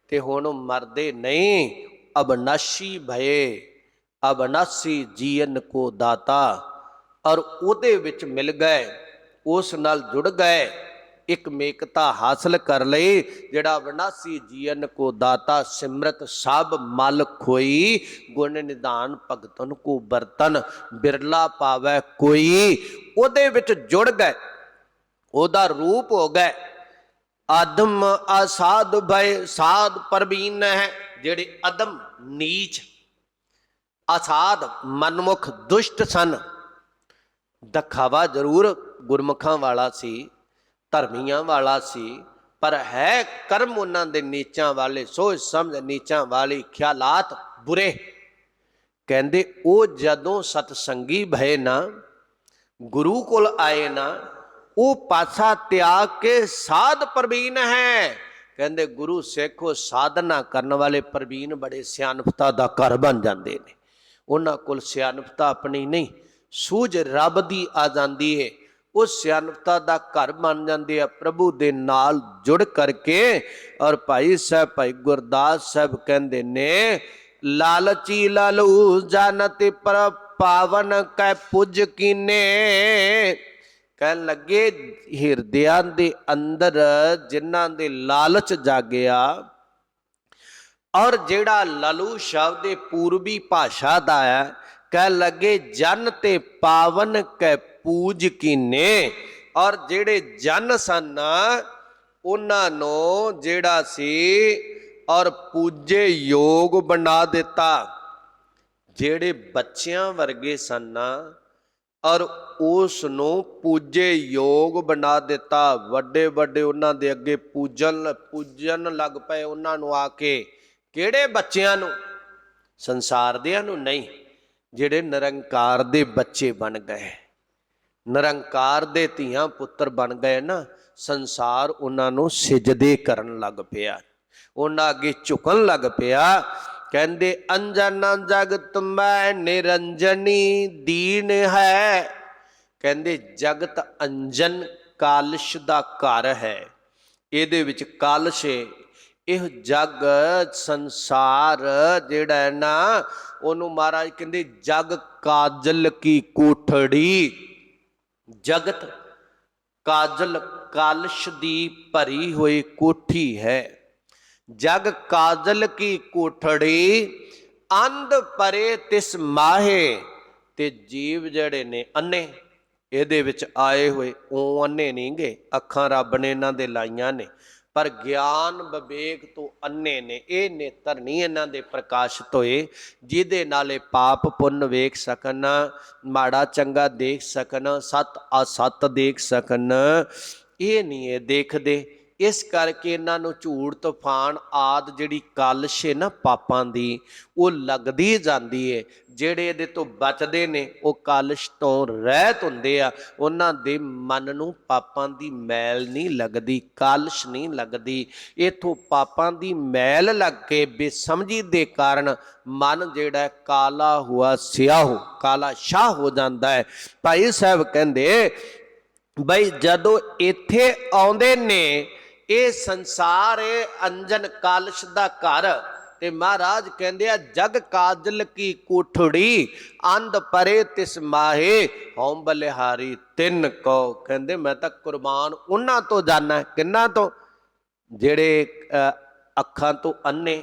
ਤੇ ਹੁਣ ਮਰਦੇ ਨਹੀਂ। ਅਬਨਾਸ਼ੀ ਭਏ, ਅਬਨਾਸੀ ਜੀਵਨ ਕੋ ਦਾਤਾ। ਔਰ ਉਹਦੇ ਵਿੱਚ ਮਿਲ ਗਏ, ਉਸ ਨਾਲ ਜੁੜ ਗਏ, ਇੱਕ ਮੇਕਤਾ ਹਾਸਲ ਕਰ ਲਈ। ਜਿਹੜਾ ਅਬਨਾਸੀ ਜੀਵਨ ਕੋ ਦਾਤਾ, ਸਿਮਰਤ ਸਭ ਮਲ ਖੋਈ, ਗੁਣ ਨਿਧਾਨ ਭਗਤਨ ਕੋ ਬਰਤਨ, ਬਿਰਲਾ ਪਾਵੈ ਕੋਈ। ਉਹਦੇ ਵਿੱਚ ਜੁੜ ਗਏ, ਉਹਦਾ ਰੂਪ ਹੋ ਗਏ। ਆਦਮ ਅਸਾਧ ਭਏ ਸਾਧ ਪਰਬੀਨ ਹੈ। ਜਿਹੜੇ ਅਦਮ ਨੀਚ ਅਸਾਧ ਮਨਮੁਖ ਦੁਸ਼ਟ ਸਨ, ਦਿਖਾਵਾ ਜ਼ਰੂਰ ਗੁਰਮੁਖਾਂ ਵਾਲਾ ਸੀ, ਧਰਮੀਆਂ ਵਾਲਾ ਸੀ, ਪਰ ਹੈ ਕਰਮ ਉਹਨਾਂ ਦੇ ਨੀਚਾਂ ਵਾਲੇ, ਸੋਚ ਸਮਝ ਨੀਚਾਂ ਵਾਲੀ, ਖਿਆਲਾਤ ਬੁਰੇ। ਕਹਿੰਦੇ ਉਹ ਜਦੋਂ ਸਤਸੰਗੀ ਭਏ ਨਾ, ਗੁਰੂ ਕੋਲ ਆਏ ਨਾ, ਉਹ ਪਾਸਾ ਤਿਆਗ ਕੇ ਸਾਧ ਪ੍ਰਵੀਨ ਹੈ। ਕਹਿੰਦੇ ਗੁਰੂ ਸਿੱਖੋ ਸਾਧਨਾ ਕਰਨ ਵਾਲੇ ਪ੍ਰਵੀਨ ਬੜੇ ਸਿਆਣਪਤਾ ਦਾ ਘਰ ਬਣ ਜਾਂਦੇ ਨੇ। ਉਹਨਾਂ ਕੋਲ ਸਿਆਣਪਤਾ ਆਪਣੀ ਨਹੀਂ, ਸੂਝ ਰੱਬ ਦੀ ਆ ਜਾਂਦੀ ਹੈ। ਉਹ ਸਿਆਣਪਤਾ ਦਾ ਘਰ ਬਣ ਜਾਂਦੇ ਆ ਪ੍ਰਭੂ ਦੇ ਨਾਲ ਜੁੜ ਕਰਕੇ। ਔਰ ਭਾਈ ਸਾਹਿਬ ਭਾਈ ਗੁਰਦਾਸ ਸਾਹਿਬ ਕਹਿੰਦੇ ਨੇ, ਲਾਲਚੀ ਲਾਲੂ ਜਾਨਤ ਪਰ ਪਾਵਨ ਕੈ ਪੁੱਜ ਕੀਨੇ। ਕਹਿਣ ਲੱਗੇ ਹਿਰਦਿਆਂ ਦੇ ਅੰਦਰ ਜਿਨ੍ਹਾਂ ਦੇ ਲਾਲਚ ਜਾਗਿਆ, ਔਰ ਜਿਹੜਾ ਲਲੂ ਸ਼ਬਦ ਇਹ ਪੂਰਬੀ ਭਾਸ਼ਾ ਦਾ ਹੈ, ਕਹਿਣ ਲੱਗੇ ਜਨ ਤੇ ਪਾਵਨ ਕੈ ਪੂਜ ਕੀਨੇ। ਔਰ ਜਿਹੜੇ ਜਨ ਸਨ ਉਹਨਾਂ ਨੂੰ ਜਿਹੜਾ ਸੀ ਔਰ ਪੂਜੇ ਯੋਗ ਬਣਾ ਦਿੱਤਾ। ਜਿਹੜੇ ਬੱਚਿਆਂ ਵਰਗੇ ਸਨ ਔਰ ਉਸ ਨੂੰ ਪੂਜੇ ਯੋਗ ਬਣਾ ਦਿੱਤਾ। ਵੱਡੇ ਵੱਡੇ ਉਹਨਾਂ ਦੇ ਅੱਗੇ ਪੂਜਣ ਲੱਗ ਪਏ ਉਹਨਾਂ ਨੂੰ ਆ ਕੇ। ਕਿਹੜੇ ਬੱਚਿਆਂ ਨੂੰ? ਸੰਸਾਰ ਦਿਆਂ ਨੂੰ ਨਹੀਂ, ਜਿਹੜੇ ਨਿਰੰਕਾਰ ਦੇ ਬੱਚੇ ਬਣ ਗਏ, ਨਿਰੰਕਾਰ ਦੇ ਧੀਆਂ ਪੁੱਤਰ ਬਣ ਗਏ ਨਾ, ਸੰਸਾਰ ਉਹਨਾਂ ਨੂੰ ਸਿਜਦੇ ਕਰਨ ਲੱਗ ਪਿਆ, ਉਹਨਾਂ ਅੱਗੇ ਝੁਕਣ ਲੱਗ ਪਿਆ। ਕਹਿੰਦੇ ਅੰਜਨ ਜਗਤ ਮੈਂ ਨਿਰੰਜਨੀ ਦੀਨ ਹੈ। ਕਹਿੰਦੇ ਜਗਤ ਅੰਜਨ ਕਾਲਸ਼ ਦਾ ਘਰ ਹੈ, ਇਹਦੇ ਵਿੱਚ ਕਾਲਸ਼ ਹੈ। ਇਹ ਜਗ ਸੰਸਾਰ ਜਿਹੜਾ ਹੈ ਨਾ, ਉਹਨੂੰ ਮਹਾਰਾਜ ਕਹਿੰਦੇ ਜਗ ਕਾਜਲ ਕੀ ਕੋਠੜੀ। ਜਗਤ ਕਾਜਲ ਕਾਲਸ਼ ਦੀ ਭਰੀ ਹੋਈ ਕੋਠੀ ਹੈ। ਜਗ ਕਾਜਲ ਕੀ ਕੋਠੜੀ ਅੰਧ ਪਰੇ ਤਿਸ ਮਾਹੇ। ਤੇ ਜੀਵ ਜਿਹੜੇ ਨੇ ਅੰਨੇ ਇਹਦੇ ਵਿੱਚ ਆਏ ਹੋਏ, ਉਹ ਅੰਨੇ ਨਹੀਂ ਗੇ, ਅੱਖਾਂ ਰੱਬ ਨੇ ਇਹਨਾਂ ਦੇ ਲਾਈਆਂ ਨੇ, ਪਰ ਗਿਆਨ ਵਿਵੇਕ ਤੋਂ ਅੰਨੇ ਨੇ। ਇਹ ਨੇਤਰ ਨਹੀਂ ਇਹਨਾਂ ਦੇ ਪ੍ਰਕਾਸ਼ਿਤ ਹੋਏ ਜਿਹਦੇ ਨਾਲ ਇਹ ਪਾਪ ਪੁੰਨ ਵੇਖ ਸਕਣ, ਮਾੜਾ ਚੰਗਾ ਦੇਖ ਸਕਣ, ਸੱਤ ਅਸੱਤ ਦੇਖ ਸਕਣ। ਇਹ ਨਹੀਂ ਇਹ ਦੇਖਦੇ। ਇਸ ਕਰਕੇ ਇਹਨਾਂ ਨੂੰ ਝੂਠ ਤੂਫਾਨ ਆਦਿ ਜਿਹੜੀ ਕਾਲਸ਼ ਹੈ ਨਾ ਪਾਪਾਂ ਦੀ, ਉਹ ਲੱਗਦੀ ਜਾਂਦੀ ਹੈ। ਜਿਹੜੇ ਇਹਦੇ ਤੋਂ ਬਚਦੇ ਨੇ ਉਹ ਕਾਲਸ਼ ਤੋਂ ਰਹਿਤ ਹੁੰਦੇ ਆ, ਉਹਨਾਂ ਦੇ ਮਨ ਨੂੰ ਪਾਪਾਂ ਦੀ ਮੈਲ ਨਹੀਂ ਲੱਗਦੀ, ਕਾਲਸ਼ ਨਹੀਂ ਲੱਗਦੀ। ਇਥੋਂ ਪਾਪਾਂ ਦੀ ਮੈਲ ਲੱਗ ਕੇ ਬੇਸਮਝੀ ਦੇ ਕਾਰਨ ਮਨ ਜਿਹੜਾ ਕਾਲਾ ਹੁਆ ਸਿਆਹ ਕਾਲਾ ਸ਼ਾਹ ਹੋ ਜਾਂਦਾ ਹੈ। ਭਾਈ ਸਾਹਿਬ ਕਹਿੰਦੇ ਬਈ ਜਦੋਂ ਇੱਥੇ ਆਉਂਦੇ ਨੇ, ਇਹ ਸੰਸਾਰ ਅੰਜਨ ਕਾਲਸ਼ ਦਾ ਘਰ, ਤੇ ਮਹਾਰਾਜ ਕਹਿੰਦੇ ਆ ਜਗ ਕਾਜਲ ਕੀ ਕੋਠੜੀ ਅੰਧ ਪਰੇ ਤਿਸ ਮਾਹੇ ਹਉ ਬਲਿਹਾਰੀ ਤਿੰਨ ਕੋ। ਕਹਿੰਦੇ ਮੈਂ ਤਾਂ ਕੁਰਬਾਨ ਉਹਨਾਂ ਤੋਂ ਜਾਣਾ। ਕਿੰਨਾ ਤੋਂ? ਜਿਹੜੇ ਅੱਖਾਂ ਤੋਂ ਅੰਨੇ,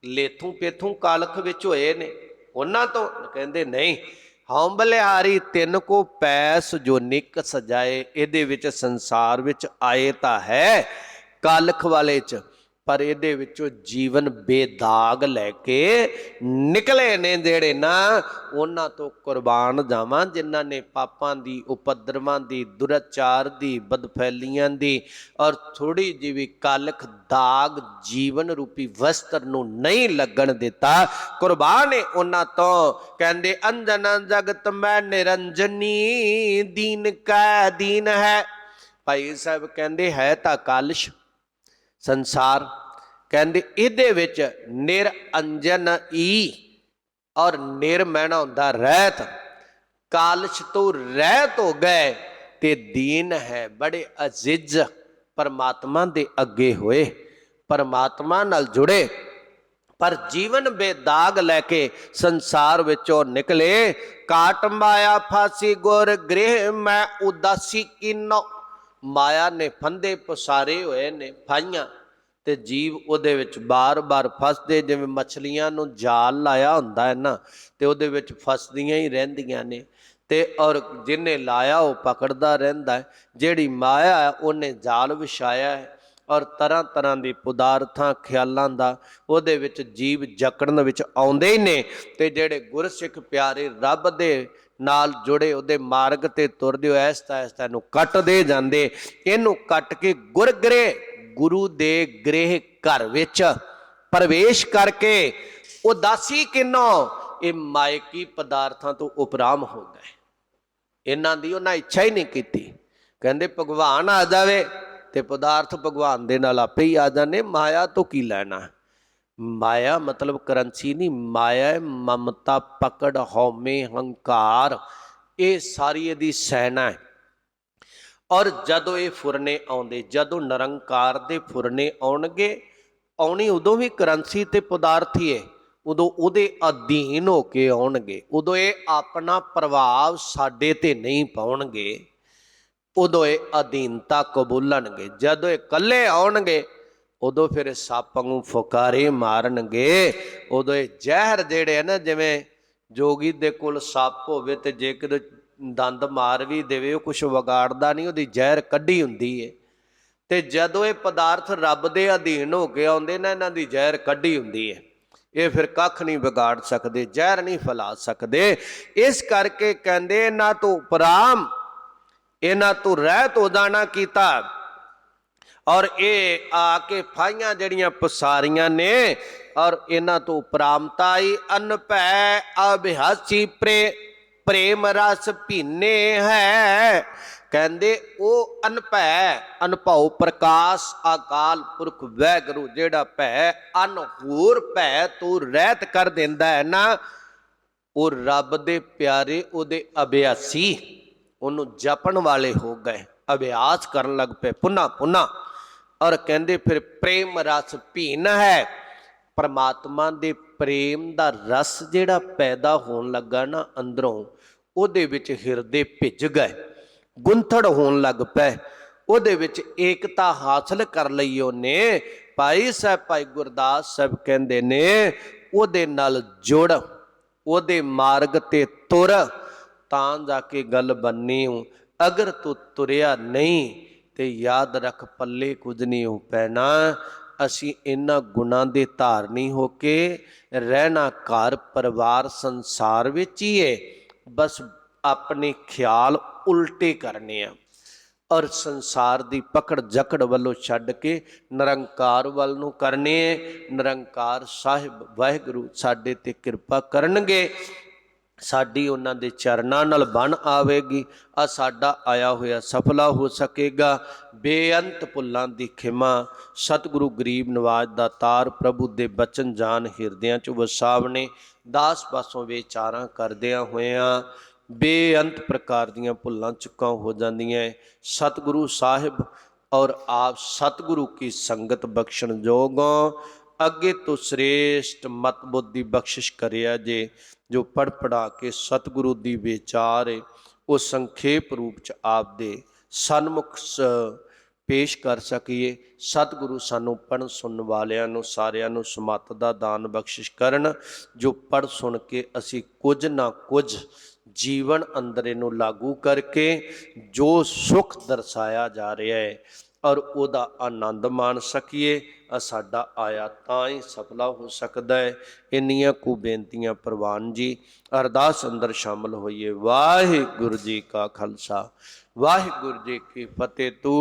ਲੇਥੋਂ ਪੇਥੋਂ ਕਾਲਖ ਵਿੱਚ ਹੋਏ ਨੇ, ਉਹਨਾਂ ਤੋਂ। ਕਹਿੰਦੇ ਨਹੀਂ, ਹਉ ਬਲਿਹਾਰੀ ਤਿੰਨ ਕੋ ਪੈਸ ਜੋ ਨਿਕ ਸਜਾਏ। ਇਹਦੇ ਵਿੱਚ ਸੰਸਾਰ ਵਿੱਚ ਆਏ ਤਾਂ ਹੈ ਕਾਲਖ ਵਾਲੇ ਚ, ਪਰ ਇਹਦੇ ਵਿੱਚੋਂ ਜੀਵਨ ਬੇਦਾਗ ਲੈ ਕੇ ਨਿਕਲੇ ਨੇ ਜਿਹੜੇ ਨਾ, ਉਹਨਾਂ ਤੋਂ ਕੁਰਬਾਨ ਜਾਵਾਂ ਜਿਨ੍ਹਾਂ ਨੇ ਪਾਪਾਂ ਦੀ, ਉਪਦਰਵਾਂ ਦੀ, ਦੁਰਾਚਾਰ ਦੀ, ਬਦਫੈਲੀਆਂ ਦੀ ਔਰ ਥੋੜੀ ਜਿਹੀ ਵੀ ਕਾਲਖ ਦਾਗ ਜੀਵਨ ਰੂਪੀ ਵਸਤਰ ਨੂੰ ਨਹੀਂ ਲੱਗਣ ਦਿੱਤਾ। ਕੁਰਬਾਨ ਹੈ ਉਹਨਾਂ ਤੋਂ। ਕਹਿੰਦੇ ਅੰਜਨ ਜਗਤ ਮੈਂ ਨਿਰੰਜਨੀ ਦੀਨ ਕਾ ਦੀਨ ਹੈ। ਭਾਈ ਸਾਹਿਬ ਕਹਿੰਦੇ ਹੈ ਤਾਂ ਕਾਲਸ਼ ਸੰਸਾਰ, ਕਹਿੰਦੇ ਇਹਦੇ ਵਿੱਚ ਨਿਰੰਜਨ ਈ ਔਰ ਨਿਰਮੈਣਾ ਹੁੰਦਾ ਰਹਿਤ। ਕਾਲਸ਼ ਤੋਂ ਰਹਿਤ ਹੋ ਗਏ ਤੇ ਦੀਨ ਹੈ, ਬੜੇ ਅਜ਼ਿਜ਼ ਪਰਮਾਤਮਾ ਦੇ ਅੱਗੇ ਹੋਏ, ਪਰਮਾਤਮਾ ਨਾਲ ਜੁੜੇ, ਪਰ ਜੀਵਨ ਬੇਦਾਗ ਲੈ ਕੇ ਸੰਸਾਰ ਵਿੱਚੋਂ ਨਿਕਲੇ। ਕਾਟ ਮਾਇਆ ਫਾਸੀ ਗੁਰ ਗ੍ਰਹਿ ਮੈਂ ਉਦਾਸੀ ਕੀਨੋ। ਮਾਇਆ ਨੇ ਫੰਦੇ ਪਸਾਰੇ ਹੋਏ ਨੇ, ਫਾਈਆਂ, ਤੇ ਜੀਵ ਉਹਦੇ ਵਿੱਚ ਬਾਰ-ਬਾਰ ਫਸਦੇ। ਜਿਵੇਂ ਮਛਲੀਆਂ ਨੂੰ ਜਾਲ ਲਾਇਆ ਹੁੰਦਾ ਹੈ ਨਾ, ਤੇ ਉਹਦੇ ਵਿੱਚ ਫਸਦੀਆਂ ਹੀ ਰਹਿੰਦੀਆਂ ਨੇ, ਤੇ ਔਰ ਜਿਹਨੇ ਲਾਇਆ ਉਹ ਪਕੜਦਾ ਰਹਿੰਦਾ ਹੈ। ਜਿਹੜੀ ਮਾਇਆ ਹੈ ਉਹਨੇ ਜਾਲ ਵਿਛਾਇਆ ਹੈ, ਔਰ ਤਰ੍ਹਾਂ ਤਰ੍ਹਾਂ ਦੇ ਪਦਾਰਥਾਂ ਖਿਆਲਾਂ ਦਾ ਉਹਦੇ ਵਿੱਚ ਜੀਵ ਜਕੜਨ ਵਿੱਚ ਆਉਂਦੇ ਹੀ ਨੇ। ਤੇ ਜਿਹੜੇ ਗੁਰਸਿੱਖ ਪਿਆਰੇ ਰੱਬ ਦੇ ਨਾਲ ਜੁੜੇ, ਉਹਦੇ ਮਾਰਗ ਤੇ ਤੁਰਦੇ ਹੋ, ਐਸਤਾ ਐਸਤਾ ਨੂੰ ਕੱਟਦੇ ਜਾਂਦੇ। ਇਹਨੂੰ ਕੱਟ ਕੇ ਗੁਰਗ੍ਰਹਿ, ਗੁਰੂ ਦੇ ਗ੍ਰਹਿ ਘਰ ਵਿੱਚ ਪ੍ਰਵੇਸ਼ ਕਰਕੇ ਉਦਾਸੀ ਕਿਨੋ, ਇਹ ਮਾਇਕੀ ਪਦਾਰਥਾਂ ਤੋਂ ਉਪਰਾਮ ਹੋ ਗਏ। ਇਹਨਾਂ ਦੀ ਉਹਨਾਂ ਇੱਛਾ ਹੀ ਨਹੀਂ ਕੀਤੀ। ਕਹਿੰਦੇ ਭਗਵਾਨ ਆ ਜਾਵੇ ਤੇ ਪਦਾਰਥ ਭਗਵਾਨ ਦੇ ਨਾਲ ਆਪੇ ਹੀ ਆ ਜਾਣੇ, ਮਾਇਆ ਤੋਂ ਕੀ ਲੈਣਾ। ਮਾਇਆ ਮਤਲਬ ਕਰੰਸੀ ਨਹੀਂ, ਮਾਇਆ ਮਮਤਾ, ਪਕੜ, ਹਉਮੈ, ਹੰਕਾਰ, ਇਹ ਸਾਰੀ ਇਹਦੀ ਸੈਨਾ ਹੈ। ਔਰ ਜਦੋਂ ਇਹ ਫੁਰਨੇ ਆਉਂਦੇ, ਜਦੋਂ ਨਿਰੰਕਾਰ ਦੇ ਫੁਰਨੇ ਆਉਣਗੇ, ਆਉਣੀ ਉਦੋਂ ਵੀ ਕਰੰਸੀ ਤੇ ਪਦਾਰਥ ਹੀ ਹੈ, ਉਦੋਂ ਉਹਦੇ ਅਧੀਨ ਹੋ ਕੇ ਆਉਣਗੇ, ਉਦੋਂ ਇਹ ਆਪਣਾ ਪ੍ਰਭਾਵ ਸਾਡੇ ਤੇ ਨਹੀਂ ਪਾਉਣਗੇ, ਉਦੋਂ ਇਹ ਅਧੀਨਤਾ ਕਬੂਲਣਗੇ। ਜਦੋਂ ਇਹ ਇਕੱਲੇ ਆਉਣਗੇ ਉਦੋਂ ਫਿਰ ਸੱਪ ਨੂੰ ਫੁਕਾਰੇ ਮਾਰਨਗੇ, ਉਦੋਂ ਇਹ ਜ਼ਹਿਰ ਜਿਹੜੇ ਹੈ ਨਾ, ਜਿਵੇਂ ਜੋਗੀ ਦੇ ਕੋਲ ਸੱਪ ਹੋਵੇ ਤੇ ਜੇ ਕਿਤੇ ਦੰਦ ਮਾਰ ਵੀ ਦੇਵੇ ਉਹ ਕੁਛ ਵਿਗਾੜਦਾ ਨਹੀਂ, ਉਹਦੀ ਜ਼ਹਿਰ ਕੱਢੀ ਹੁੰਦੀ ਹੈ। ਤੇ ਜਦੋਂ ਇਹ ਪਦਾਰਥ ਰੱਬ ਦੇ ਅਧੀਨ ਹੋ ਕੇ ਆਉਂਦੇ ਨਾ, ਇਹਨਾਂ ਦੀ ਜ਼ਹਿਰ ਕੱਢੀ ਹੁੰਦੀ ਹੈ, ਇਹ ਫਿਰ ਕੱਖ ਨਹੀਂ ਵਿਗਾੜ ਸਕਦੇ, ਜ਼ਹਿਰ ਨਹੀਂ ਫੈਲਾ ਸਕਦੇ। ਇਸ ਕਰਕੇ ਕਹਿੰਦੇ ਇਹਨਾਂ ਤੋਂ ਉਪਰਾਮ, ਇਹਨਾਂ ਤੋਂ ਰਹਿਤ ਹੋ ਜਾਣਾ ਕੀਤਾ। ਔਰ ਇਹ ਆ ਕੇ ਫਾਈਆਂ ਜਿਹੜੀਆਂ ਪਸਾਰੀਆਂ ਨੇ, ਔਰ ਇਹਨਾਂ ਤੋਂ ਉਪਰਾਮਤਾ ਆਈ। ਅਨਭੈ ਅਭਿਆਸੀ ਪ੍ਰੇਮ ਰਸ ਭੀਨੇ ਹੈ। ਕਹਿੰਦੇ ਉਹ ਅਨਭੈ, ਅਨਭਉ ਪ੍ਰਕਾਸ਼ ਅਕਾਲ ਪੁਰਖ ਵਾਹਿਗੁਰੂ ਜਿਹੜਾ ਭੈ ਅਨਹੋਰ ਭੈ ਤੋਂ ਰਹਿਤ ਕਰ ਦਿੰਦਾ ਹੈ ਨਾ, ਉਹ ਰੱਬ ਦੇ ਪਿਆਰੇ ਉਹਦੇ ਅਭਿਆਸੀ, ਉਹਨੂੰ ਜਪਣ ਵਾਲੇ ਹੋ ਗਏ, ਅਭਿਆਸ ਕਰਨ ਲੱਗ ਪਏ ਪੁਨਾ ਪੁਨਾ। ਔਰ ਕਹਿੰਦੇ ਫਿਰ ਪ੍ਰੇਮ ਰਸ ਭੀਨ ਹੈ, ਪਰਮਾਤਮਾ ਦੇ ਪ੍ਰੇਮ ਦਾ ਰਸ ਜਿਹੜਾ ਪੈਦਾ ਹੋਣ ਲੱਗਾ ਨਾ ਅੰਦਰੋਂ, ਉਹਦੇ ਵਿੱਚ ਹਿਰਦੇ ਭਿੱਜ ਗਏ, ਗੁੰਥੜ ਹੋਣ ਲੱਗ ਪਏ, ਉਹਦੇ ਵਿੱਚ ਏਕਤਾ ਹਾਸਲ ਕਰ ਲਈ ਉਹਨੇ। ਭਾਈ ਸਾਹਿਬ, ਭਾਈ ਗੁਰਦਾਸ ਸਾਹਿਬ ਕਹਿੰਦੇ ਨੇ ਉਹਦੇ ਨਾਲ ਜੁੜ, ਉਹਦੇ ਮਾਰਗ ਤੇ ਤੁਰ, ਤਾਂ ਜਾ ਕੇ ਗੱਲ ਬਣਨੀ ਹੂੰ। ਅਗਰ ਤੂੰ ਤੁਰਿਆ ਨਹੀਂ ਤੇ ਯਾਦ ਰੱਖ ਪੱਲੇ ਕੁਝ ਨਹੀਂ ਹੋ ਪੈਣਾ। ਅਸੀਂ ਇਹਨਾਂ ਗੁਣਾਂ ਦੇ ਧਾਰਨੀ ਹੋ ਕੇ ਰਹਿਣਾ ਘਰ ਪਰਿਵਾਰ ਸੰਸਾਰ ਵਿੱਚ ਹੀ ਹੈ, ਬਸ ਆਪਣੇ ਖਿਆਲ ਉਲਟੇ ਕਰਨੇ ਆ, ਔਰ ਸੰਸਾਰ ਦੀ ਪਕੜ ਜਕੜ ਵੱਲੋਂ ਛੱਡ ਕੇ ਨਿਰੰਕਾਰ ਵੱਲ ਨੂੰ ਕਰਨੇ। ਨਿਰੰਕਾਰ ਸਾਹਿਬ ਵਾਹਿਗੁਰੂ ਸਾਡੇ ਤੇ ਕਿਰਪਾ ਕਰਨਗੇ, ਸਾਡੀ ਉਹਨਾਂ ਦੇ ਚਰਨਾਂ ਨਾਲ ਬਣ ਆਵੇਗੀ, ਆ ਸਾਡਾ ਆਇਆ ਹੋਇਆ ਸਫਲਾ ਹੋ ਸਕੇਗਾ। ਬੇਅੰਤ ਭੁੱਲਾਂ ਦੀ ਖਿਮਾ ਸਤਿਗੁਰੂ ਗਰੀਬ ਨਵਾਜ ਦਾ ਤਾਰ ਪ੍ਰਭੂ ਦੇ ਬਚਨ ਜਾਨ ਹਿਰਦਿਆਂ 'ਚ ਵਸਾਵਣੇ। ਦਾਸ ਪਾਸੋਂ ਵਿਚਾਰਾਂ ਕਰਦਿਆਂ ਹੋਇਆਂ ਬੇਅੰਤ ਪ੍ਰਕਾਰ ਦੀਆਂ ਭੁੱਲਾਂ ਚੁੱਕਾਂ ਹੋ ਜਾਂਦੀਆਂ। ਸਤਿਗੁਰੂ ਸਾਹਿਬ ਔਰ ਆਪ ਸਤਿਗੁਰੂ ਕੀ ਸੰਗਤ ਬਖਸ਼ਣ ਜੋਗੋਂ ਅੱਗੇ ਤੋਂ ਸ੍ਰੇਸ਼ਟ ਮਤ ਬੁੱਧੀ ਬਖਸ਼ਿਸ਼ ਕਰਿਆ ਜੇ, ਜੋ ਪੜ ਪੜਾ ਕੇ ਸਤਿਗੁਰੂ ਦੀ ਵਿਚਾਰ ਹੈ ਉਹ ਸੰਖੇਪ ਰੂਪ 'ਚ ਆਪ ਦੇ ਸਨਮੁਖ ਪੇਸ਼ ਕਰ ਸਕੀਏ। ਸਤਿਗੁਰੂ ਸਾਨੂੰ ਪੜ੍ਹਨ ਸੁਣਨ ਵਾਲਿਆਂ ਨੂੰ ਸਾਰਿਆਂ ਨੂੰ ਸਮੱਤ ਦਾ ਦਾਨ ਬਖਸ਼ਿਸ਼ ਕਰਨ, ਜੋ ਪੜ੍ਹ ਸੁਣ ਕੇ ਅਸੀਂ ਕੁਝ ਨਾ ਕੁਝ ਜੀਵਨ ਅੰਦਰ ਇਹਨੂੰ ਲਾਗੂ ਕਰਕੇ ਜੋ ਸੁੱਖ ਦਰਸਾਇਆ ਜਾ ਰਿਹਾ ਹੈ ਔਰ ਉਹਦਾ ਆਨੰਦ ਮਾਣ ਸਕੀਏ। ਸਾਡਾ ਆਇਆ ਤਾਂ ਹੀ ਸਫਲਾ ਹੋ ਸਕਦਾ ਹੈ। ਇੰਨੀਆਂ ਕੁ ਬੇਨਤੀਆਂ ਪ੍ਰਵਾਨ ਜੀ, ਅਰਦਾਸ ਅੰਦਰ ਸ਼ਾਮਲ ਹੋਈਏ। ਵਾਹਿਗੁਰੂ ਜੀ ਕਾ ਖਾਲਸਾ, ਵਾਹਿਗੁਰੂ ਜੀ ਕੀ ਫਤਿਹ। ਤੂੰ